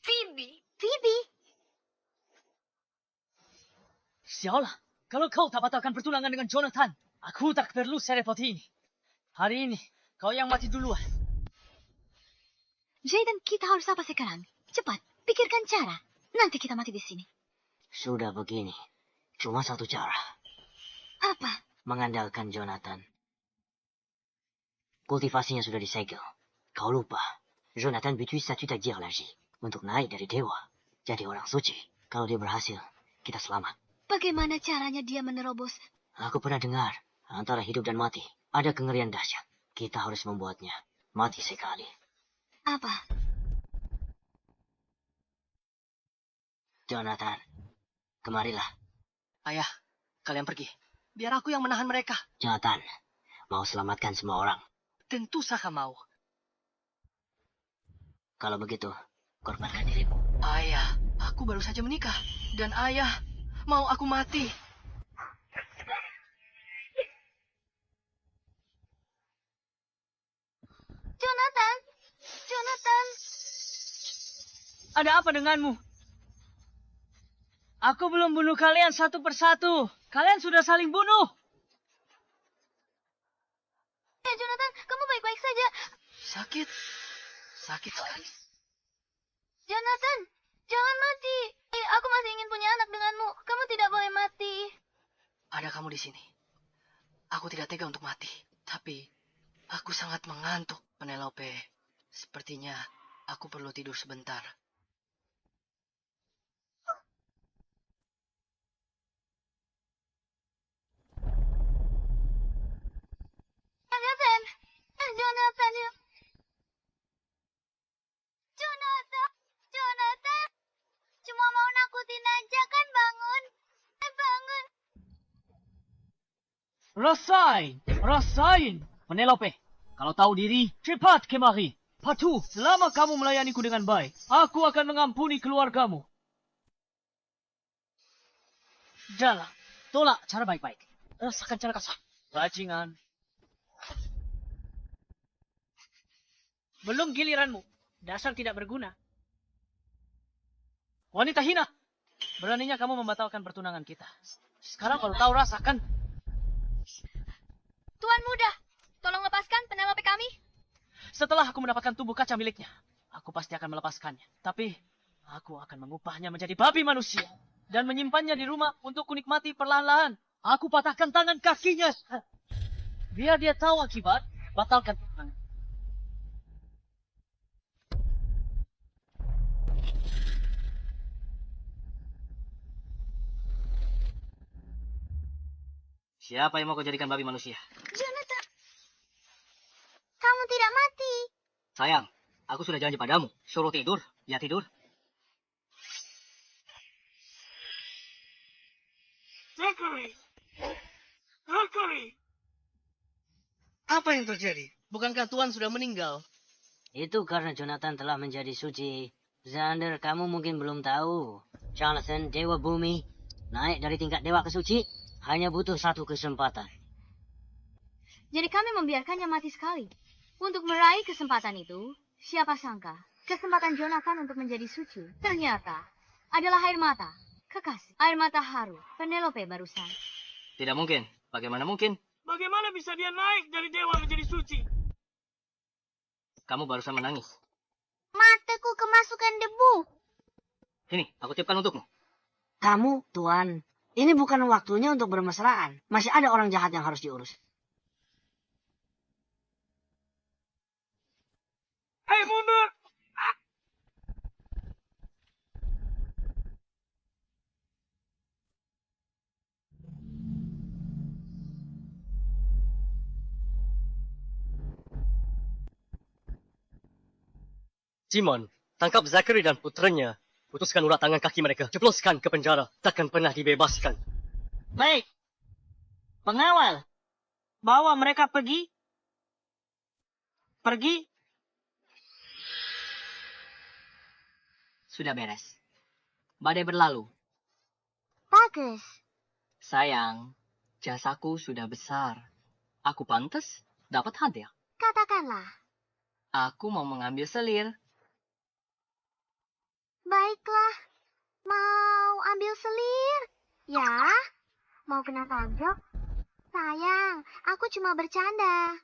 Phoebe, Sialah, kalau kau tak batalkan pertunangan dengan Jonathan, aku tak perlu serepot ini. Hari ini, kau yang mati duluan. Jaden, kita harus apa sekarang? Cepat, pikirkan cara. Nanti kita mati di sini. Sudah begini. Cuma satu cara. Apa? Mengandalkan Jonathan. Kultivasinya sudah disegel. Kau lupa. Jonathan butuh statut takdir lagi. Untuk naik dari dewa. Jadi orang suci. Kalau dia berhasil, kita selamat. Bagaimana caranya dia menerobos? Aku pernah dengar. Antara hidup dan mati, ada kengerian dahsyat. Kita harus membuatnya mati sekali. Apa? Jonathan, kemarilah. Ayah, kalian pergi. Biar aku yang menahan mereka. Jonathan, mau selamatkan semua orang. Tentu saja mau. Kalau begitu, korbankan dirimu. Ayah, aku baru saja menikah. Dan ayah, mau aku mati. Jonathan! Jonathan! Ada apa denganmu? Aku belum bunuh kalian satu persatu. Kalian sudah saling bunuh. Jonathan, kamu baik-baik saja. Sakit. Sakit sekali. Jonathan, jangan mati. Aku masih ingin punya anak denganmu. Kamu tidak boleh mati. Ada kamu di sini. Aku tidak tega untuk mati. Tapi, aku sangat mengantuk, Penelope. Sepertinya, aku perlu tidur sebentar. Jonathan! Jonathan! Jonathan! Jonathan! Cuma mau nakutin aja kan, bangun. Bangun. Rasain. Penelope, kalau tahu diri, cepat kemari. Patuh, selama kamu melayaniku dengan baik, aku akan mengampuni keluargamu. Jalan, tolak cara baik-baik. Rasakan cara kasar. Bajingan. Belum giliranmu. Dasar tidak berguna. Wanita hina. Beraninya kamu membatalkan pertunangan kita. Sekarang kalau tahu rasakan. Tuan muda, tolong lepaskan Penelope kami. Setelah aku mendapatkan tubuh kaca miliknya, aku pasti akan melepaskannya. Tapi, aku akan mengubahnya menjadi babi manusia. Dan menyimpannya di rumah untuk kunikmati perlahan-lahan. Aku patahkan tangan kakinya. Biar dia tahu akibat, batalkan pertunangan. Siapa yang mau kau jadikan babi manusia? Jonathan, kamu tidak mati. Sayang, aku sudah janji padamu. Suruh tidur, ya tidur. Zachary! Zachary! Apa yang terjadi? Bukankah Tuan sudah meninggal? Itu karena Jonathan telah menjadi suci. Xander, kamu mungkin belum tahu. Jonathan, Dewa Bumi, naik dari tingkat Dewa ke Suci hanya butuh satu kesempatan. Jadi kami membiarkannya mati sekali. Untuk meraih kesempatan itu, siapa sangka kesempatan Jonathan untuk menjadi suci ternyata adalah air mata. Kekasih, air mata haru, Penelope barusan. Tidak mungkin. Bagaimana mungkin? Bagaimana bisa dia naik dari dewa menjadi suci? Kamu barusan menangis. Mataku kemasukan debu. Sini, aku tiupkan untukmu. Kamu, Tuan, ini bukan waktunya untuk bermesraan. Masih ada orang jahat yang harus diurus. Hei, mundur! Simon, tangkap Zachary dan putranya. Putuskan urat tangan kaki mereka. Jebloskan ke penjara. Takkan pernah dibebaskan. Baik. Pengawal. Bawa mereka pergi. Pergi. Sudah beres. Badai berlalu. Bagus. Sayang, jasaku sudah besar. Aku pantas dapat hadiah. Katakanlah. Aku mau mengambil selir. Baiklah. Mau ambil selir? Ya? Mau kena tonjok? Sayang, aku cuma bercanda.